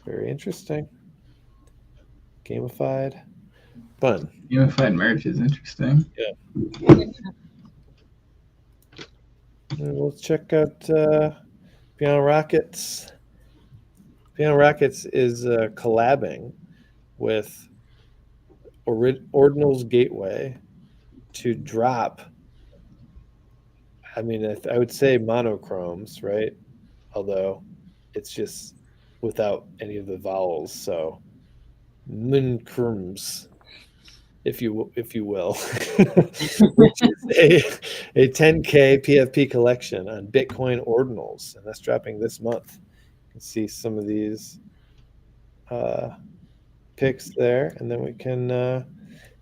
Very interesting. Gamified. Fun. Gamified merch is interesting. Yeah. Let's check out Beyond Rockets. Beyond Rockets is collabing with Ordinal's Gateway to drop, I would say monochromes, right? Although it's just without any of the vowels, so monochromes, if you will, which is a 10K PFP collection on Bitcoin ordinals, and that's dropping this month. You can see some of these pics there, and then we can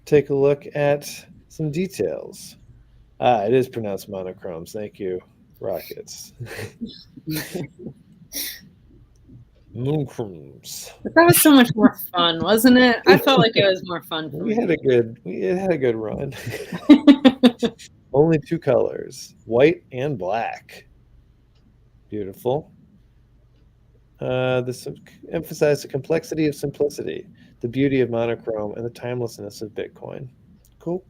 take a look at some details. It is pronounced monochromes. Thank you, Rockets. Monochromes. That was so much more fun, wasn't it? I felt like it was more fun. It had a good run. Only 2 colors, white and black. Beautiful. This emphasized the complexity of simplicity, the beauty of monochrome, and the timelessness of Bitcoin. Cool.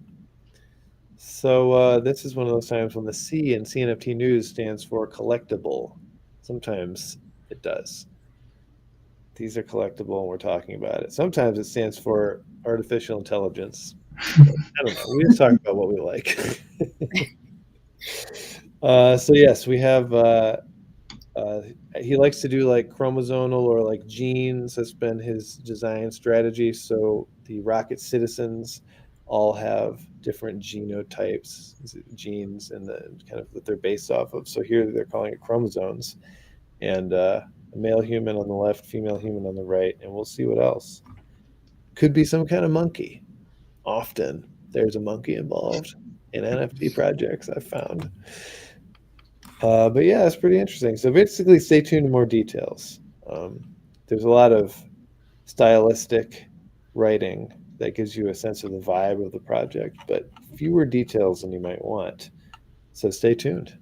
So this is one of those times when the C in CNFT news stands for collectible. Sometimes it does. These are collectible and we're talking about it. Sometimes it stands for artificial intelligence. I don't know. We just talk about what we like. So yes, we have he likes to do like chromosomal or like genes. That's been his design strategy. So the Rocket citizens all have different genotypes, genes, and the kind of what they're based off of. So here they're calling it chromosomes, and a male human on the left, female human on the right, and we'll see what else. Could be some kind of monkey. Often there's a monkey involved in NFT projects, I've found. But yeah, it's pretty interesting. So basically, stay tuned to more details. There's a lot of stylistic writing that gives you a sense of the vibe of the project, but fewer details than you might want. So stay tuned.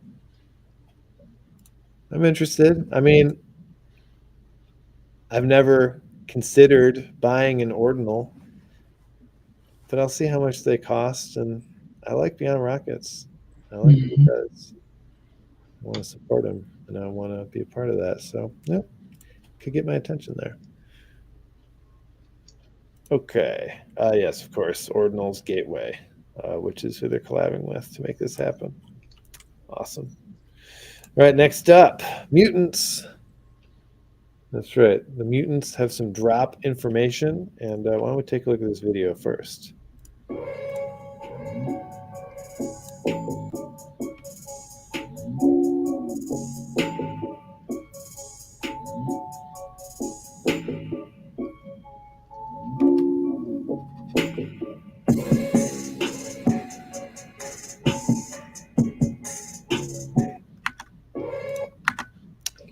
I'm interested. I mean, I've never considered buying an ordinal, but I'll see how much they cost. And I like Beyond Rockets. I like what it does. want to support him, and I want to be a part of that. So, yeah, could get my attention there. Okay. Yes, of course, Ordinal's Gateway, which is who they're collabing with to make this happen. Awesome. All right, next up, mutants. That's right. The mutants have some drop information, and why don't we take a look at this video first?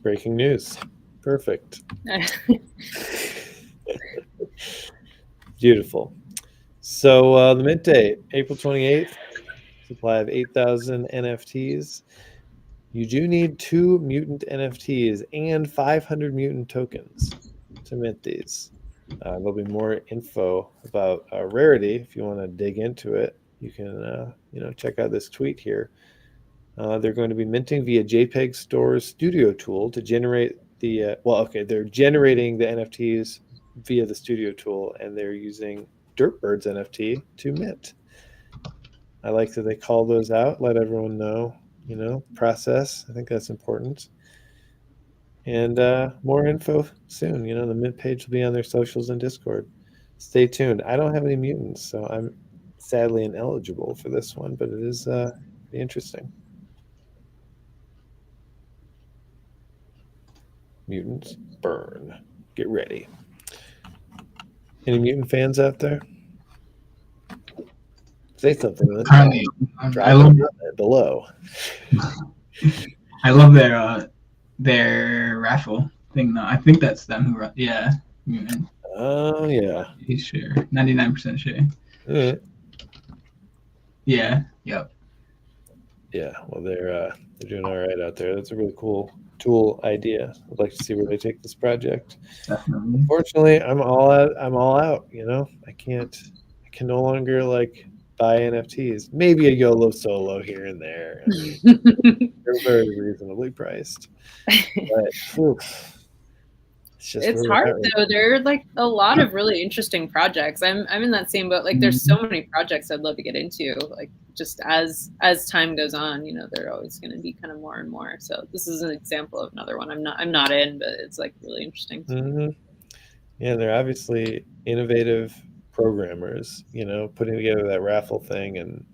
Breaking news. Perfect. Beautiful. So the mint date, April 28th, supply of 8,000 NFTs. You do need 2 mutant NFTs and 500 mutant tokens to mint these. There'll be more info about rarity if you want to dig into it. You can check out this tweet here. They're going to be minting via JPEG Store's Studio tool to generate the they're generating the NFTs via the Studio tool, and they're using Dirtbird's NFT to mint. I like that they call those out, let everyone know, process. I think that's important. And more info soon. The mint page will be on their socials and Discord. Stay tuned. I don't have any mutants, so I'm sadly ineligible for this one, but it is interesting. Mutants burn. Get ready. Any mutant fans out there? Say something. I love below. I love their raffle thing. Though I think that's them who. Yeah. Mutant. Oh yeah. He's sure. 99% sure. Yeah. Yep. Yeah. Well, they're doing all right out there. That's a really cool tool idea. I'd like to see where they take this project. Definitely. Unfortunately, I'm all out. I can no longer buy NFTs. Maybe a YOLO solo here and there. They're very reasonably priced. But it's hard though. There are a lot of really interesting projects. I'm in that same boat. There's so many projects I'd love to get into. Just as time goes on, there are always going to be kind of more and more. So this is an example of another one. I'm not in, but it's really interesting. Mm-hmm. Yeah, they're obviously innovative programmers. Putting together that raffle thing, and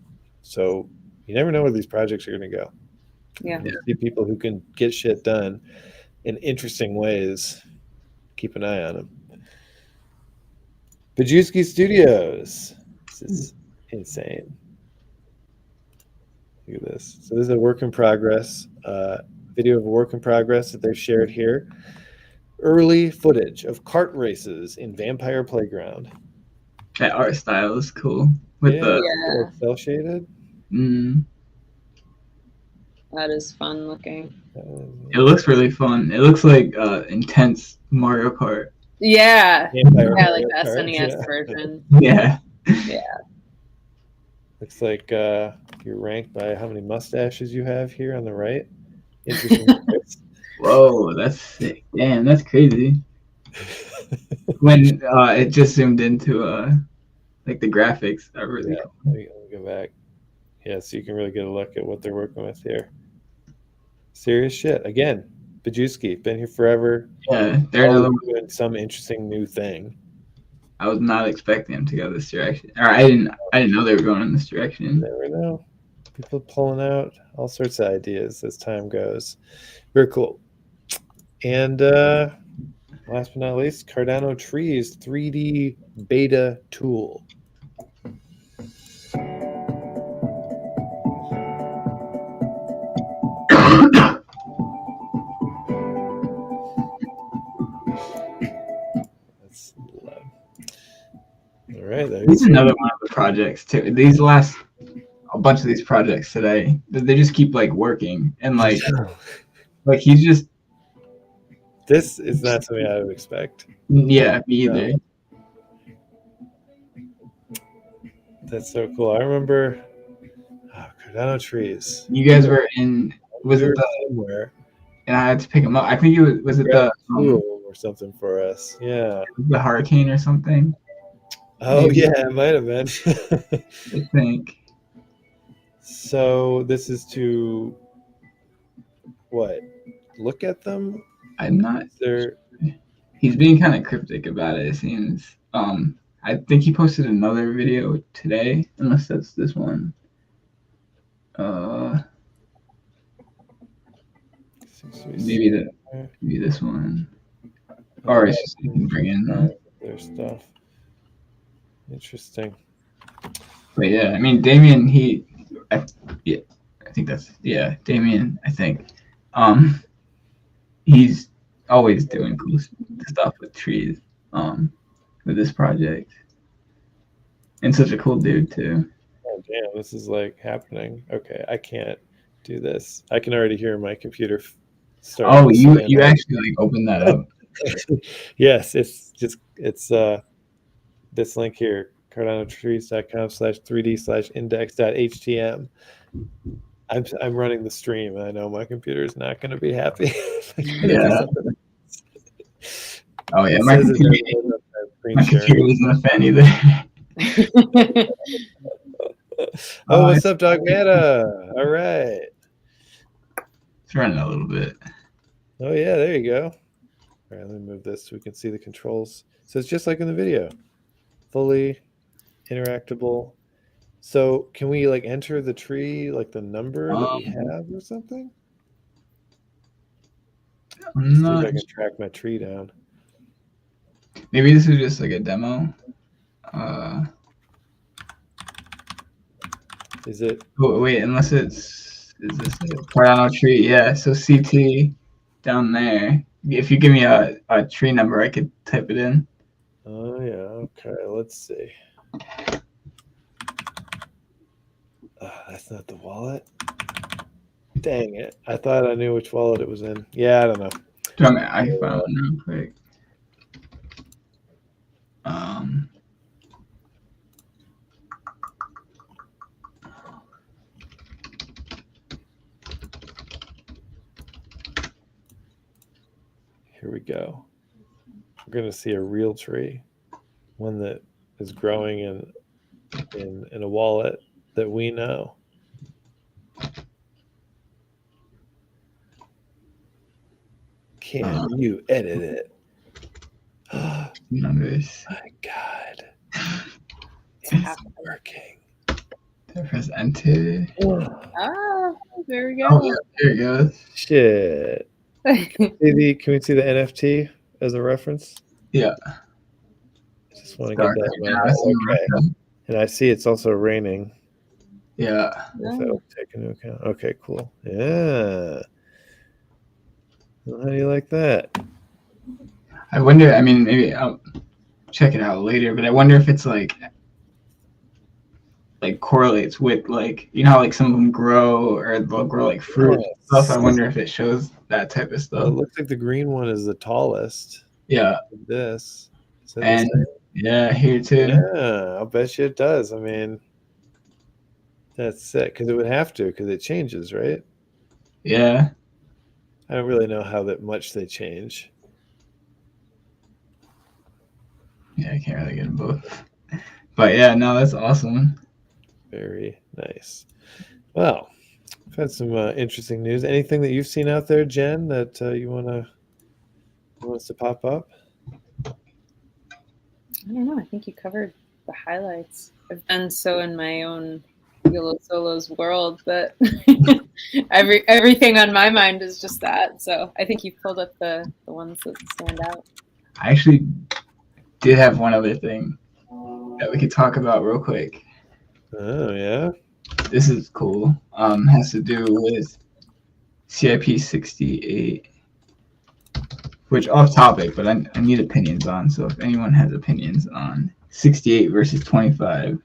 so you never know where these projects are going to go. Yeah. You see people who can get shit done in interesting ways. Keep an eye on them. Bajewski Studios. This is insane. Look at this. So this is a work in progress, video of a work in progress that they've shared here. Early footage of kart races in Vampire Playground. That art style is cool. With cell shaded. That is fun looking. It looks really fun. It looks like intense Mario Kart. Yeah. Vampire the SNES version. Yeah. Yeah. Looks like you're ranked by how many mustaches you have here on the right. Interesting. Whoa, that's sick. Damn, that's crazy. When it just zoomed into the graphics are really cool. Let me go back. Yeah, so you can really get a look at what they're working with here. Serious shit. Again, Bajewski, been here forever. Yeah, they're another doing some interesting new thing. I was not expecting them to go this direction. Or I didn't know they were going in this direction. You never know. People pulling out all sorts of ideas as time goes. Very cool. And last but not least, Cardano Trees 3D beta tool. That's loud. All right. This is another one of the projects too. A bunch of these projects today, they just keep working and he's just. This is not something I would expect. Yeah, me either. That's so cool. I remember Cardano Trees. You guys were in Was it the somewhere? and I had to pick him up. I think it was it the Or something for us. Yeah. the hurricane or something. Oh Maybe. yeah, it might have been. I think. So this is to what? Look at them? I'm not. They're He's being kind of cryptic about it. It seems. I think he posted another video today, unless that's this one. Maybe this one. Or it's just you can bring in their stuff. Interesting. But yeah, I mean Damien, I think that's Damien. I think, he's always doing cool stuff with trees, with this project, and such a cool dude too. Oh damn, this is like happening. Okay, I can't do this. I can already hear my computer start. Oh, you actually like opened that up. Yes, it's this link here, cardanoTrees.com/3D/index.htm. I'm running the stream, and I know my computer is not going to be happy. Yeah. Oh yeah, my computer isn't a fan either. Oh, what's up, Dogmata? All right. It's running a little bit. Oh yeah, there you go. All right, let me move this so we can see the controls. So it's just like in the video, fully interactable. So can we like enter the tree, like the number that we have or something? See if I can track my tree down. Maybe this is just like a demo. Is it? Oh, wait, unless is this a Cardano tree? Yeah, so CT down there. If you give me a tree number, I could type it in. Oh yeah, okay, let's see. That's not the wallet. Dang it. I thought I knew which wallet it was in. Yeah, I don't know. I can find one real quick. Here we go. We're going to see a real tree, one that is growing in a wallet that we know. Can you edit it? Numbers. My God. It's working. Press enter. Ah, there we go. Oh, yeah, there it goes. Shit. Can we see the NFT as a reference? Yeah. I just want to get that. Okay. And I see it's also raining. Yeah. If that will take into account. Okay, cool. Yeah. Well, how do you like that? I wonder, I mean, maybe I'll check it out later, but I wonder if it's like correlates with like, you know how like some of them grow or they'll grow like fruit and stuff. I wonder if it shows that type of stuff. Well, it looks like the green one is the tallest. Yeah. This. And yeah, here too. Yeah, I'll bet you it does. I mean, that's sick because it would have to because it changes, right? Yeah. I don't really know how that much they change. Yeah, I can't really get them both. But yeah, no, that's awesome. Very nice. Well, I've had some interesting news. Anything that you've seen out there, Jen, that you want us to pop up? I don't know. I think you covered the highlights. I've done so in my own Yolo Solos world, but everything on my mind is just that. So I think you pulled up the ones that stand out. I actually did have one other thing that we could talk about real quick. Oh yeah. This is cool. Has to do with CIP 68, which off topic, but I need opinions on. So if anyone has opinions on 68 versus 25.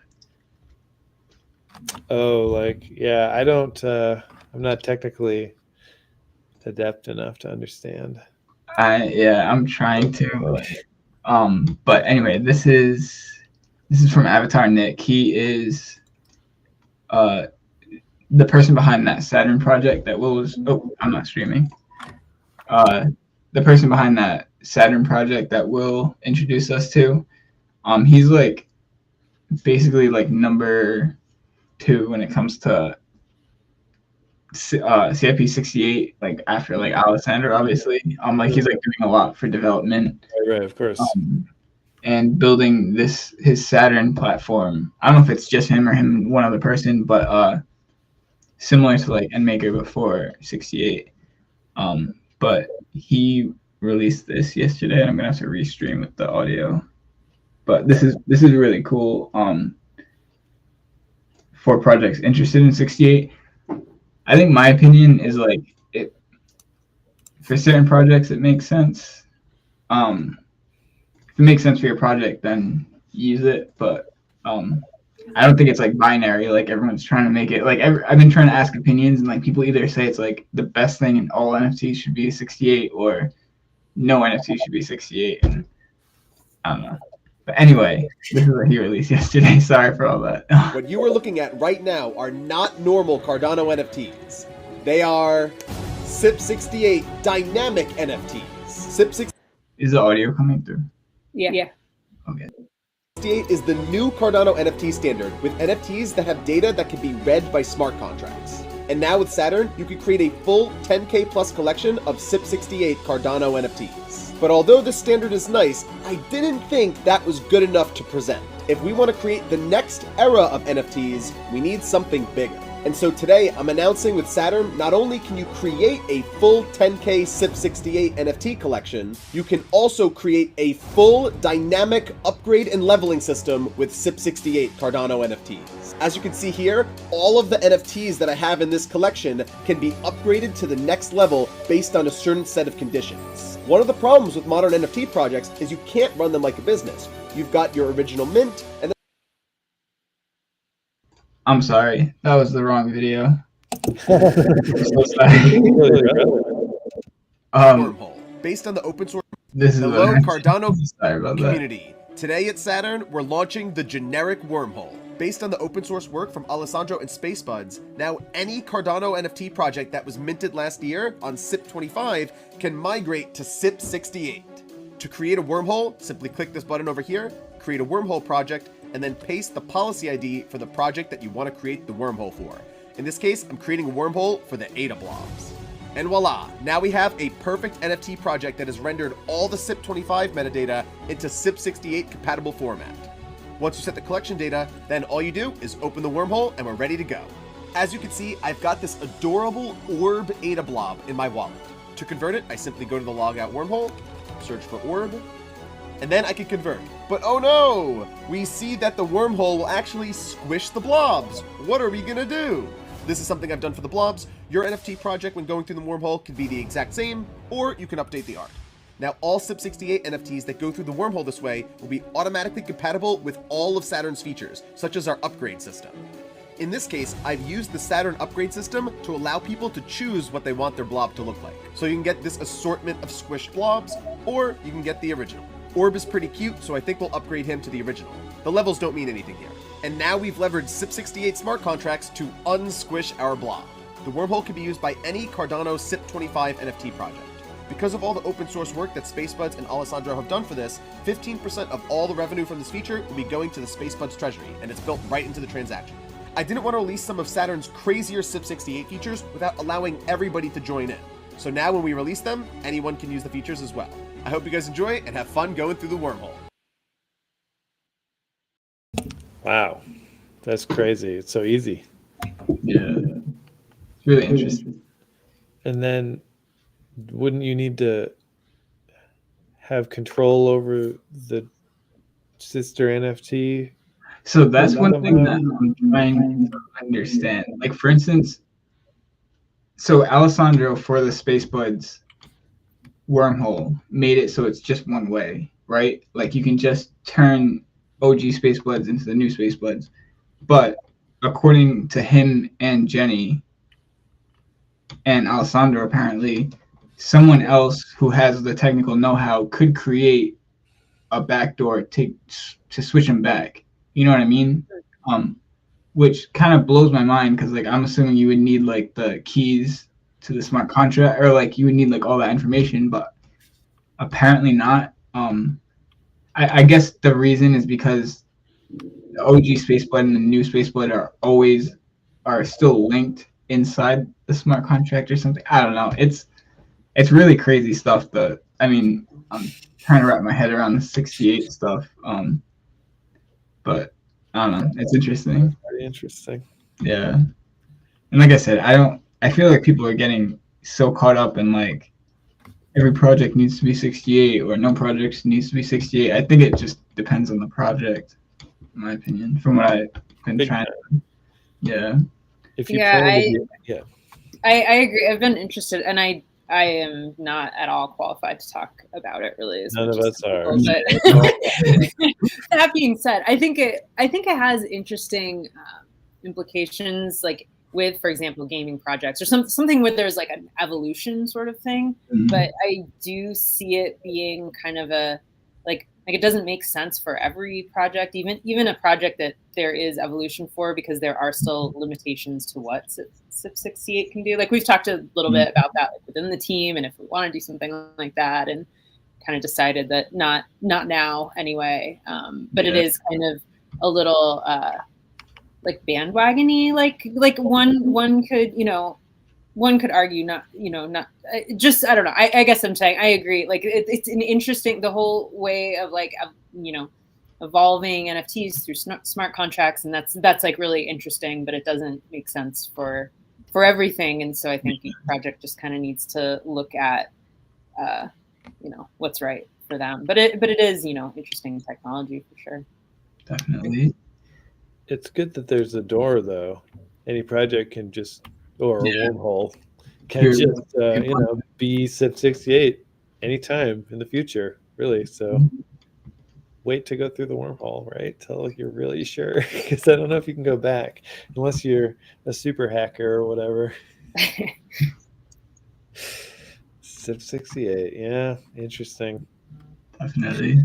Oh, like, yeah, I don't, I'm not technically adept enough to understand. I'm trying to. But anyway, this is from Avatar Nick. He is the person behind that Saturn project that Will was. Oh, I'm not streaming. The person behind that Saturn project that Will introduced us to, he's like basically like number 2 when it comes to CIP 68, like after like Alessandro, obviously. Like he's like doing a lot for development. Right, of course. And building his Saturn platform. I don't know if it's just him or him, one other person, but similar to like NMaker before 68. But he released this yesterday. I'm gonna have to restream with the audio. But this is really cool. For projects interested in 68. I think my opinion is like it for certain projects it makes sense. If it makes sense for your project, then use it. But I don't think it's like binary. Like everyone's trying to make it. Like I've been trying to ask opinions, and like people either say it's like the best thing in all NFTs should be 68, or no NFT should be 68. And I don't know. But anyway, this is what he released yesterday. Sorry for all that. What you are looking at right now are not normal Cardano NFTs. They are CIP68 dynamic NFTs. CIP68 Is the audio coming through? Yeah. Okay. is the new Cardano NFT standard with NFTs that have data that can be read by smart contracts. And now with Saturn, you can create a full 10K plus collection of CIP68 Cardano NFTs. But although this standard is nice, I didn't think that was good enough to present. If we want to create the next era of NFTs, we need something bigger. And so today, I'm announcing with Saturn, not only can you create a full 10K CIP68 NFT collection, you can also create a full dynamic upgrade and leveling system with CIP68 Cardano NFTs. As you can see here, all of the NFTs that I have in this collection can be upgraded to the next level based on a certain set of conditions. One of the problems with modern NFT projects is you can't run them like a business. You've got your original mint, and I'm sorry, that was the wrong video. I'm so sorry. wormhole based on the open source. This is Hello, what Cardano sorry about that. community. Today at Saturn, we're launching the generic wormhole. Based on the open source work from Alessandro and SpaceBuds, now any Cardano NFT project that was minted last year on CIP25 can migrate to CIP68. To create a wormhole, simply click this button over here, create a wormhole project, and then paste the policy ID for the project that you want to create the wormhole for. In this case, I'm creating a wormhole for the ADA blobs. And voila, now we have a perfect NFT project that has rendered all the CIP25 metadata into CIP68 compatible format. Once you set the collection data, then all you do is open the wormhole and we're ready to go. As you can see, I've got this adorable orb ADA blob in my wallet. To convert it, I simply go to the logout wormhole, search for orb, and then I can convert. But oh no! We see that the wormhole will actually squish the blobs. What are we gonna do? This is something I've done for the blobs. Your NFT project when going through the wormhole can be the exact same, or you can update the art. Now all CIP68 NFTs that go through the wormhole this way will be automatically compatible with all of Saturn's features, such as our upgrade system. In this case, I've used the Saturn upgrade system to allow people to choose what they want their blob to look like. So you can get this assortment of squished blobs, or you can get the original. Orb is pretty cute, so I think we'll upgrade him to the original. The levels don't mean anything here. And now we've leveraged CIP68 smart contracts to unsquish our blob. The wormhole can be used by any Cardano CIP25 NFT project. Because of all the open source work that SpaceBuds and Alessandro have done for this, 15% of all the revenue from this feature will be going to the SpaceBuds treasury, and it's built right into the transaction. I didn't want to release some of Saturn's crazier CIP68 features without allowing everybody to join in. So now when we release them, anyone can use the features as well. I hope you guys enjoy and have fun going through the wormhole. Wow, that's crazy. It's so easy. Yeah, it's really interesting. And then wouldn't you need to have control over the sister NFT? So that's one thing that I'm trying to understand. Like, for instance, so Alessandro for the SpaceBuds wormhole made it so it's just one way, right? Like you can just turn OG SpaceBuds into the new SpaceBuds. But according to him and Jenny and Alessandro, apparently, someone else who has the technical know-how could create a backdoor to switch them back. You know what I mean? which kind of blows my mind because like I'm assuming you would need like the keys to the smart contract, or like you would need like all that information, but apparently not. I guess the reason is because the OG Spaceblood and the new Spaceblood are still linked inside the smart contract or something. I don't know. It's really crazy stuff. I mean, I'm trying to wrap my head around the 68 stuff. But I don't know. It's interesting. Very interesting. Yeah. And like I said, I feel like people are getting so caught up in like every project needs to be 68 or no project needs to be 68. I think it just depends on the project, in my opinion, from what I've been trying to. Yeah. If you I agree. I've been interested, and I am not at all qualified to talk about it. Really, none of us are. But that being said, I think it has interesting implications, like with, for example, gaming projects or something where there's like an evolution sort of thing. Mm-hmm. But I do see it being kind of a like it doesn't make sense for every project, even a project that there is evolution for, because there are still limitations to what SIP68 can do. Like we've talked a little bit about that within the team, and if we want to do something like that, and kind of decided that not now anyway. But it is kind of a little like bandwagony. Like one could one could argue not just I don't know. I guess I'm saying I agree. Like it's an interesting, the whole way of like evolving NFTs through smart contracts, and that's like really interesting, but it doesn't make sense for everything. And so I think each project just kind of needs to look at what's right for them. But it is interesting technology for sure. Definitely. It's good that there's a door though. Any project can just, or a wormhole can just be SIP68 anytime in the future, really. So wait to go through the wormhole, right? Till you're really sure, because I don't know if you can go back unless you're a super hacker or whatever. SIP68, yeah, interesting. Definitely.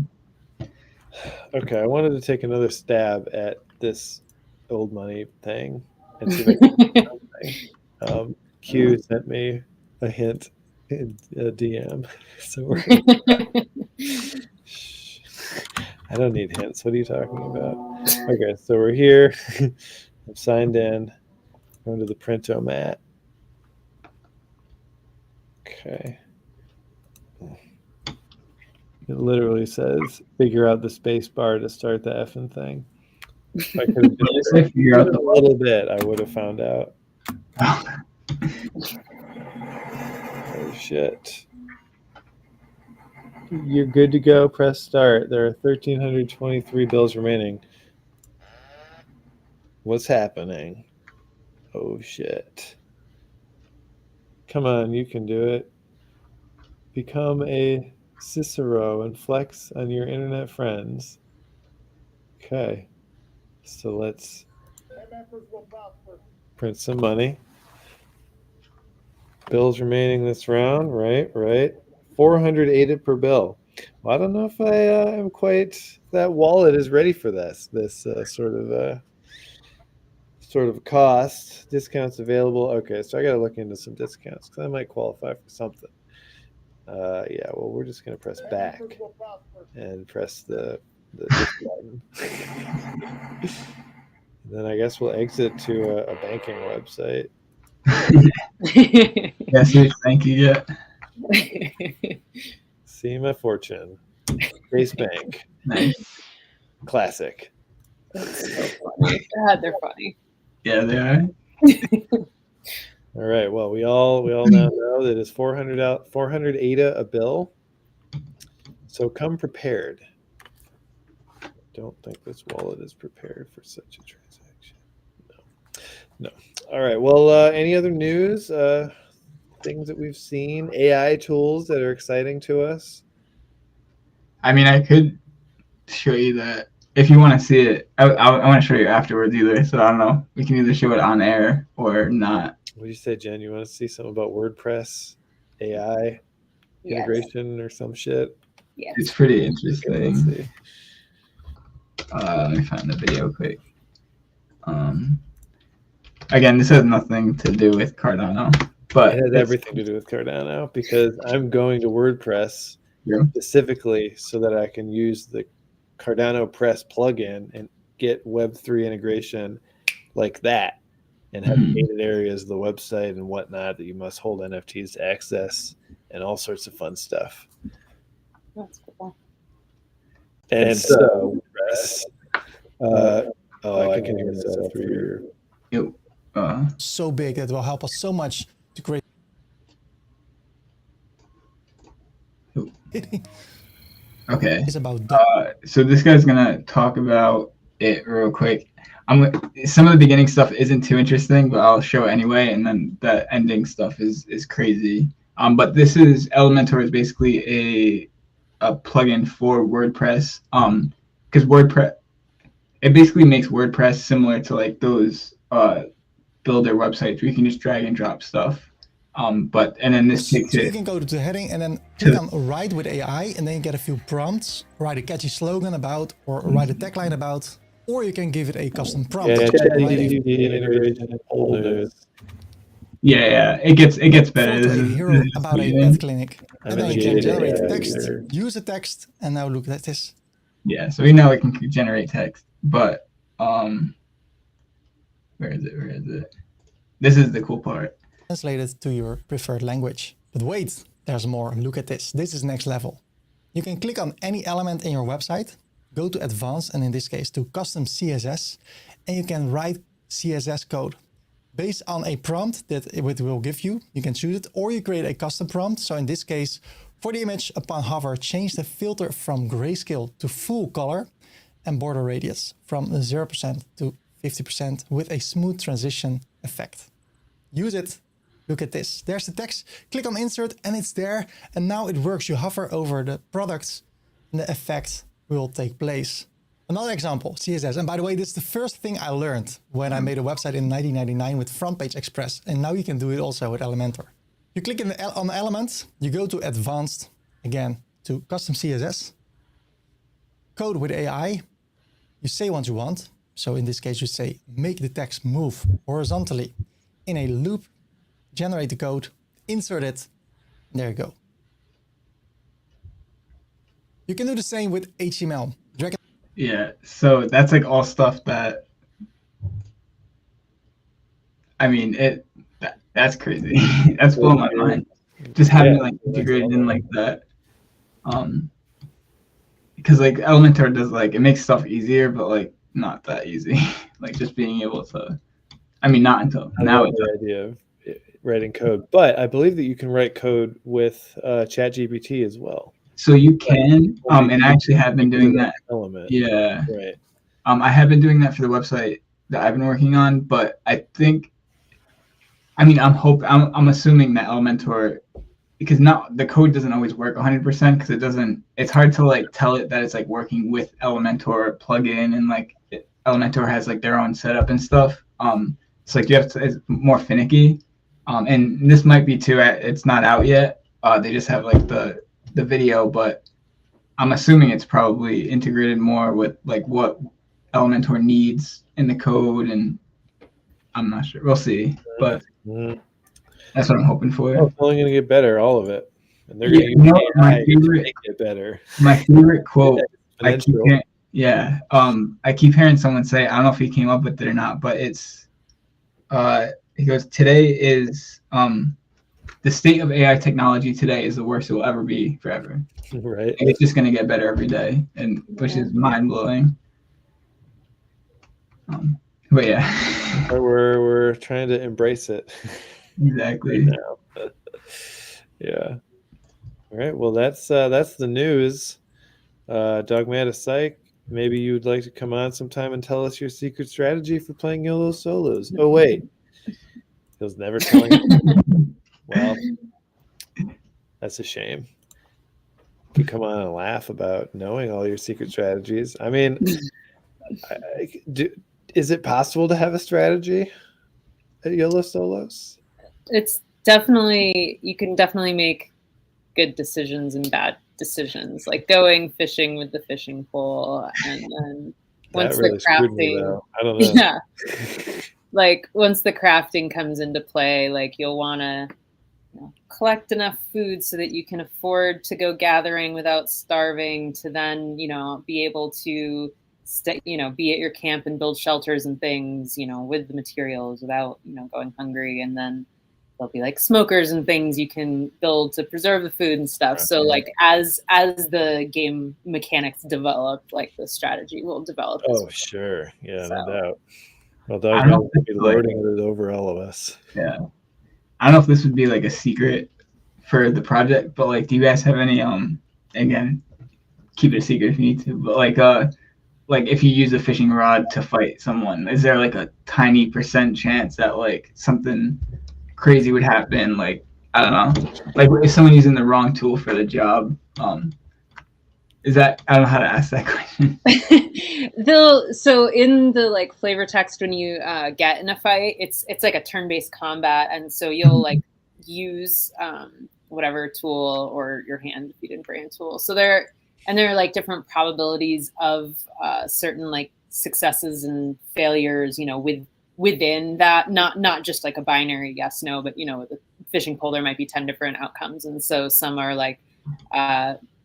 Okay, I wanted to take another stab at this old money thing and see if I can do something. Q sent me a hint in a DM. So I don't need hints. What are you talking about? Okay, so we're here. I'm signed in. Going to the Printomat. Okay. It literally says, figure out the space bar to start the effing thing. If I could have just figured out a little bit, I would have found out. Oh, shit. You're good to go. Press start. There are 1,323 bills remaining. What's happening? Oh, shit. Come on, you can do it. Become a Cicero and flex on your internet friends. Okay. So let's print some money. Bills remaining this round, right? 408 per bill. Well, I don't know if I am quite, that wallet is ready for this sort of cost. Discounts available. Okay, so I got to look into some discounts because I might qualify for something. Yeah, well, we're just going to press back and press the button. Then I guess we'll exit to a banking website. Yes, thank you. Yeah. See my fortune. Base Bank. Nice. Classic. That's so funny. God, they're funny. Yeah, they are. All right. Well, we all now know that it's 400 ADA a bill. So come prepared. Don't think this wallet is prepared for such a transaction. No. All right. Well, any other news? Things that we've seen? AI tools that are exciting to us? I mean, I could show you that if you want to see it. I want to show you afterwards either. So I don't know. We can either show it on air or not. What do you say, Jen? You want to see something about WordPress, AI integration or some shit? Yes. It's pretty interesting. Okay, let's see. Let me find the video quick. Again, this has nothing to do with Cardano, but It has everything to do with Cardano because I'm going to WordPress specifically so that I can use the Cardano Press plugin and get Web3 integration like that and have gated areas of the website and whatnot that you must hold NFTs to access and all sorts of fun stuff. That's cool. And so, I can hear myself through your... So big that will help us so much to create. Okay. It's about so this guy's gonna talk about it real quick. Some of the beginning stuff isn't too interesting, but I'll show it anyway, and then the ending stuff is crazy. But this is Elementor is basically a plugin for WordPress. Because WordPress, it basically makes WordPress similar to like those builder websites where you can just drag and drop stuff. And then this takes so it. you can go to the heading and then click on Write with AI, and then you get a few prompts. Write a catchy slogan about, or write a tagline about, or you can give it a custom prompt. Yeah, it gets better. Photo a hero about a pet clinic, and then you can generate text. Use the text, and now look at this. Yeah, so we know it can generate text, but where is it? This is the cool part. Translate it to your preferred language. But wait, there's more. Look at this. This is next level. You can click on any element in your website, go to advanced, and in this case to custom CSS, and you can write CSS code based on a prompt that it will give you. You can choose it, or you create a custom prompt. So in this case, for the image, upon hover, change the filter from grayscale to full color and border radius from 0% to 50% with a smooth transition effect. Use it. Look at this. There's the text. Click on insert and it's there. And now it works. You hover over the products and the effect will take place. Another example, CSS. And by the way, this is the first thing I learned when I made a website in 1999 with Front Page Express. And now you can do it also with Elementor. You click on elements, you go to advanced, again, to custom CSS, code with AI, you say what you want. So in this case, you say, make the text move horizontally in a loop, generate the code, insert it, and there you go. You can do the same with HTML. Yeah, so that's like all stuff that, I mean, that's crazy. That's blowing my mind. Just having like integrated in like that. Because like Elementor does like, it makes stuff easier, but like not that easy. Like just being able to, I mean, not until now. It's the idea of writing code, but I believe that you can write code with ChatGPT as well. So you can, and I actually have been doing that. Element. Yeah. Right. I have been doing that for the website that I've been working on, but I think, I mean, I'm assuming that Elementor, because not the code doesn't always work 100% because it's hard to like tell it that it's like working with Elementor plugin, and like Elementor has like their own setup and stuff. So like it's more finicky. And this might be too, it's not out yet. They just have like the video, but I'm assuming it's probably integrated more with like what Elementor needs in the code, and I'm not sure. We'll see, but that's what I'm hoping for. Oh, it's only going to get better, all of it, and they're going to use AI to make it better. My favorite quote. I keep hearing someone say, I don't know if he came up with it or not, but it's he goes, today is the state of AI technology today is the worst it will ever be forever. Right. And it's just going to get better every day, and which is mind blowing. But yeah, we're trying to embrace it. Exactly. Right now. Yeah. All right. Well, that's the news. Dogmatic Psych, maybe you'd like to come on sometime and tell us your secret strategy for playing Yolo solos. Oh wait, he was never telling us. Well, that's a shame. You come on and laugh about knowing all your secret strategies. I mean, is it possible to have a strategy at Yolo solos? It's definitely, you can definitely make good decisions and bad decisions, like going fishing with the fishing pole and then once really the screwed me, crafting, though. I don't know. yeah, like once the crafting comes into play, like you'll want to collect enough food so that you can afford to go gathering without starving, to then, be able to stay, be at your camp and build shelters and things, with the materials without, going hungry. And then there'll be like smokers and things you can build to preserve the food and stuff. Right. So like as the game mechanics develop, like the strategy will develop. Oh, sure. Yeah, So. no doubt. Well, I Doug don't know will if be it's like- lording it over all of us. Yeah. I don't know if this would be like a secret for the project, but like, do you guys have any, again, keep it a secret if you need to, but like if you use a fishing rod to fight someone, is there like a tiny % chance that like something crazy would happen? Like, I don't know, like if someone using the wrong tool for the job, is that, I don't know how to ask that question. So in the like flavor text, when you get in a fight, it's like a turn-based combat, and so you'll like use whatever tool, or your hand if you didn't bring a tool. So there are like different probabilities of certain like successes and failures, within that, not just like a binary yes no, but with a fishing pole there might be 10 different outcomes, and so some are like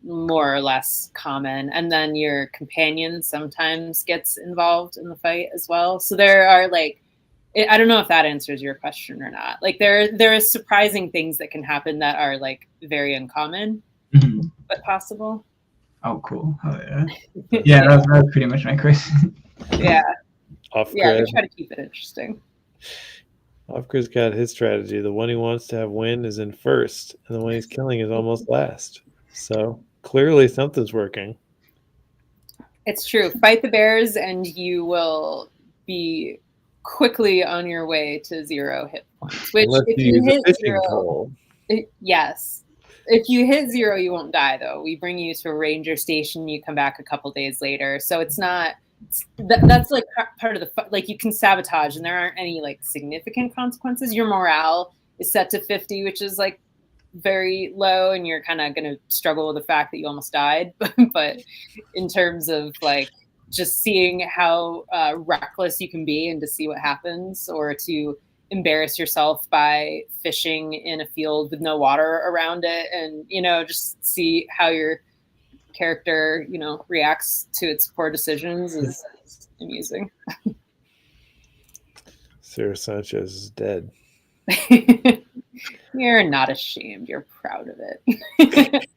more or less common, and then your companion sometimes gets involved in the fight as well. So there are like, I don't know if that answers your question or not. Like there are surprising things that can happen that are like very uncommon, but possible. Oh, cool. Oh, yeah. Yeah, that was pretty much my question. Yeah. Off Yeah, grid. we try to keep it interesting. Off grid's got his strategy. The one he wants to have win is in first, and the one he's killing is almost last. So clearly something's working. It's true. Fight the bears and you will be quickly on your way to 0 hit points. Which Unless if you you use a hit fishing 0, pole. yes. If you hit 0, you won't die though. We bring you to a ranger station, you come back a couple days later. So it's not, that's like part of the, like you can sabotage and there aren't any like significant consequences. Your morale is set to 50, which is like very low, and you're kind of going to struggle with the fact that you almost died. But in terms of like just seeing how reckless you can be and to see what happens, or to embarrass yourself by fishing in a field with no water around it, and just see how your character reacts to its poor decisions is amusing. Sarah Sanchez is dead. You're not ashamed. You're proud of it.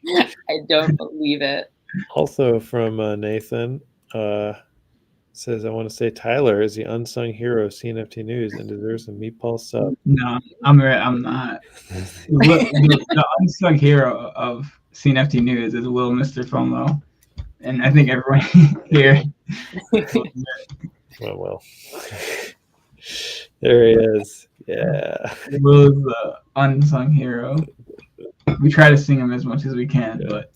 I don't believe it. Also from Nathan, says, I want to say Tyler is the unsung hero of CNFT News and deserves a meatball sub. No, I'm not. The unsung hero of CNFT News is Will Mr. FOMO. And I think everyone here. Well. There he is. Yeah. Will is the unsung hero. We try to sing him as much as we can, but.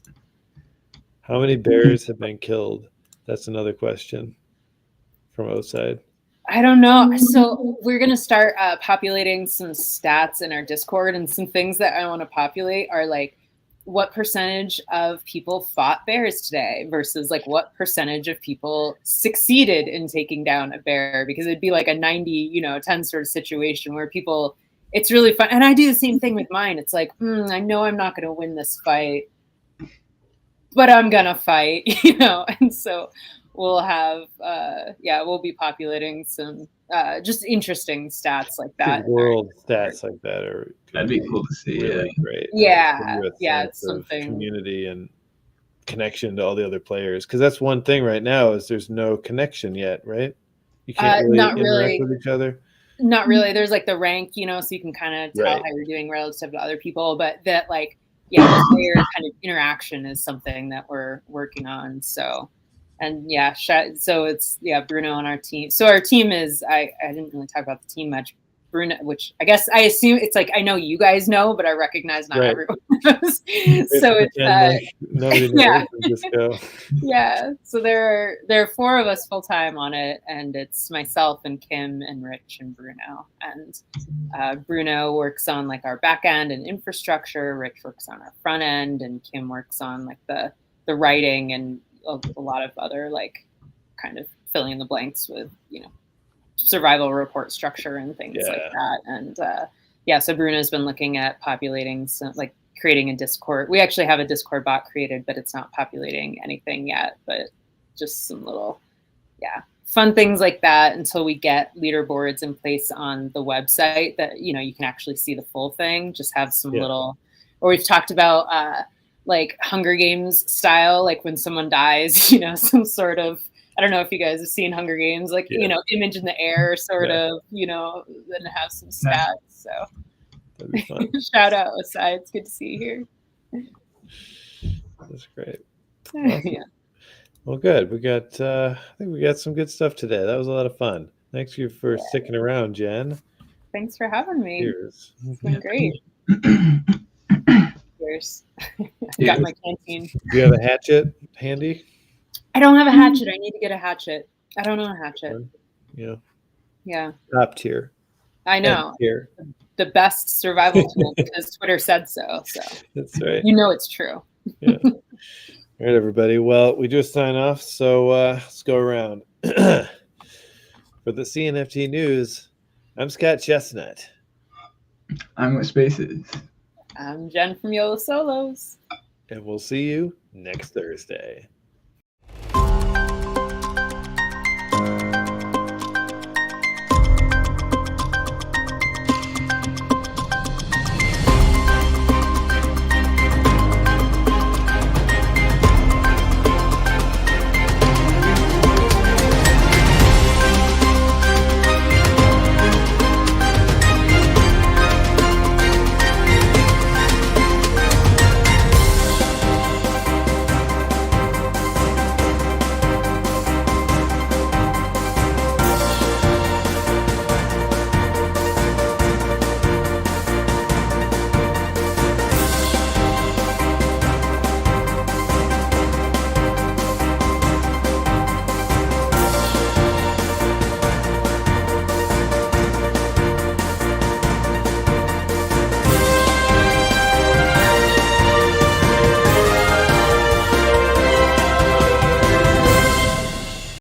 How many bears have been killed? That's another question from outside. I don't know. So we're going to start populating some stats in our Discord, and some things that I want to populate are like, what percentage of people fought bears today versus like what percentage of people succeeded in taking down a bear, because it'd be like a 90-10 sort of situation where people, it's really fun. And I do the same thing with mine. It's like, I know I'm not going to win this fight, but I'm going to fight, and so we'll have, we'll be populating some just interesting stats like that. World stats like that that'd be cool to see. Really great. Yeah, it's something. Community and connection to all the other players, because that's one thing right now is there's no connection yet, right? You can't really interact with each other. Not really. There's like the rank, so you can kind of tell how you're doing relative to other people, but that like, the player kind of interaction is something that we're working on. So. And so it's Bruno on our team. So our team is, I didn't really talk about the team much. Bruno, which I guess I assume it's like, I know you guys know, but I recognize not everyone knows. So it's nobody knows. Just go. Yeah. So there are 4 of us full time on it, and it's myself and Kim and Rich and Bruno. And Bruno works on like our back end and infrastructure. Rich works on our front end, and Kim works on like the writing and a lot of other like kind of filling in the blanks with, survival report structure and things like that. And so Bruno's been looking at populating like creating a Discord. We actually have a Discord bot created, but it's not populating anything yet, but just some little, fun things like that until we get leaderboards in place on the website that, you can actually see the full thing. Just have some little, or we've talked about like Hunger Games style, like when someone dies, some sort of, I don't know if you guys have seen Hunger Games, like, image in the air sort of, then have some stats. So that'd be fun. Shout out, Osai. It's good to see you here. That's great. Awesome. Well, good. We got, I think we got some good stuff today. That was a lot of fun. Thanks you for sticking around, Jen. Thanks for having me. Cheers. It's been great. Cheers. I got my canteen. Do you have a hatchet handy? I don't have a hatchet. I need to get a hatchet. I don't know a hatchet. Yeah. Yeah. Top tier. I know. Tier. The best survival tool because Twitter said so. So that's right. It's true. Yeah. All right, everybody. Well, we just sign off, so let's go around. For the CNFT news, I'm Scott Chestnut. I'm with Spaces. I'm Jen from Yolo Solos. And we'll see you next Thursday.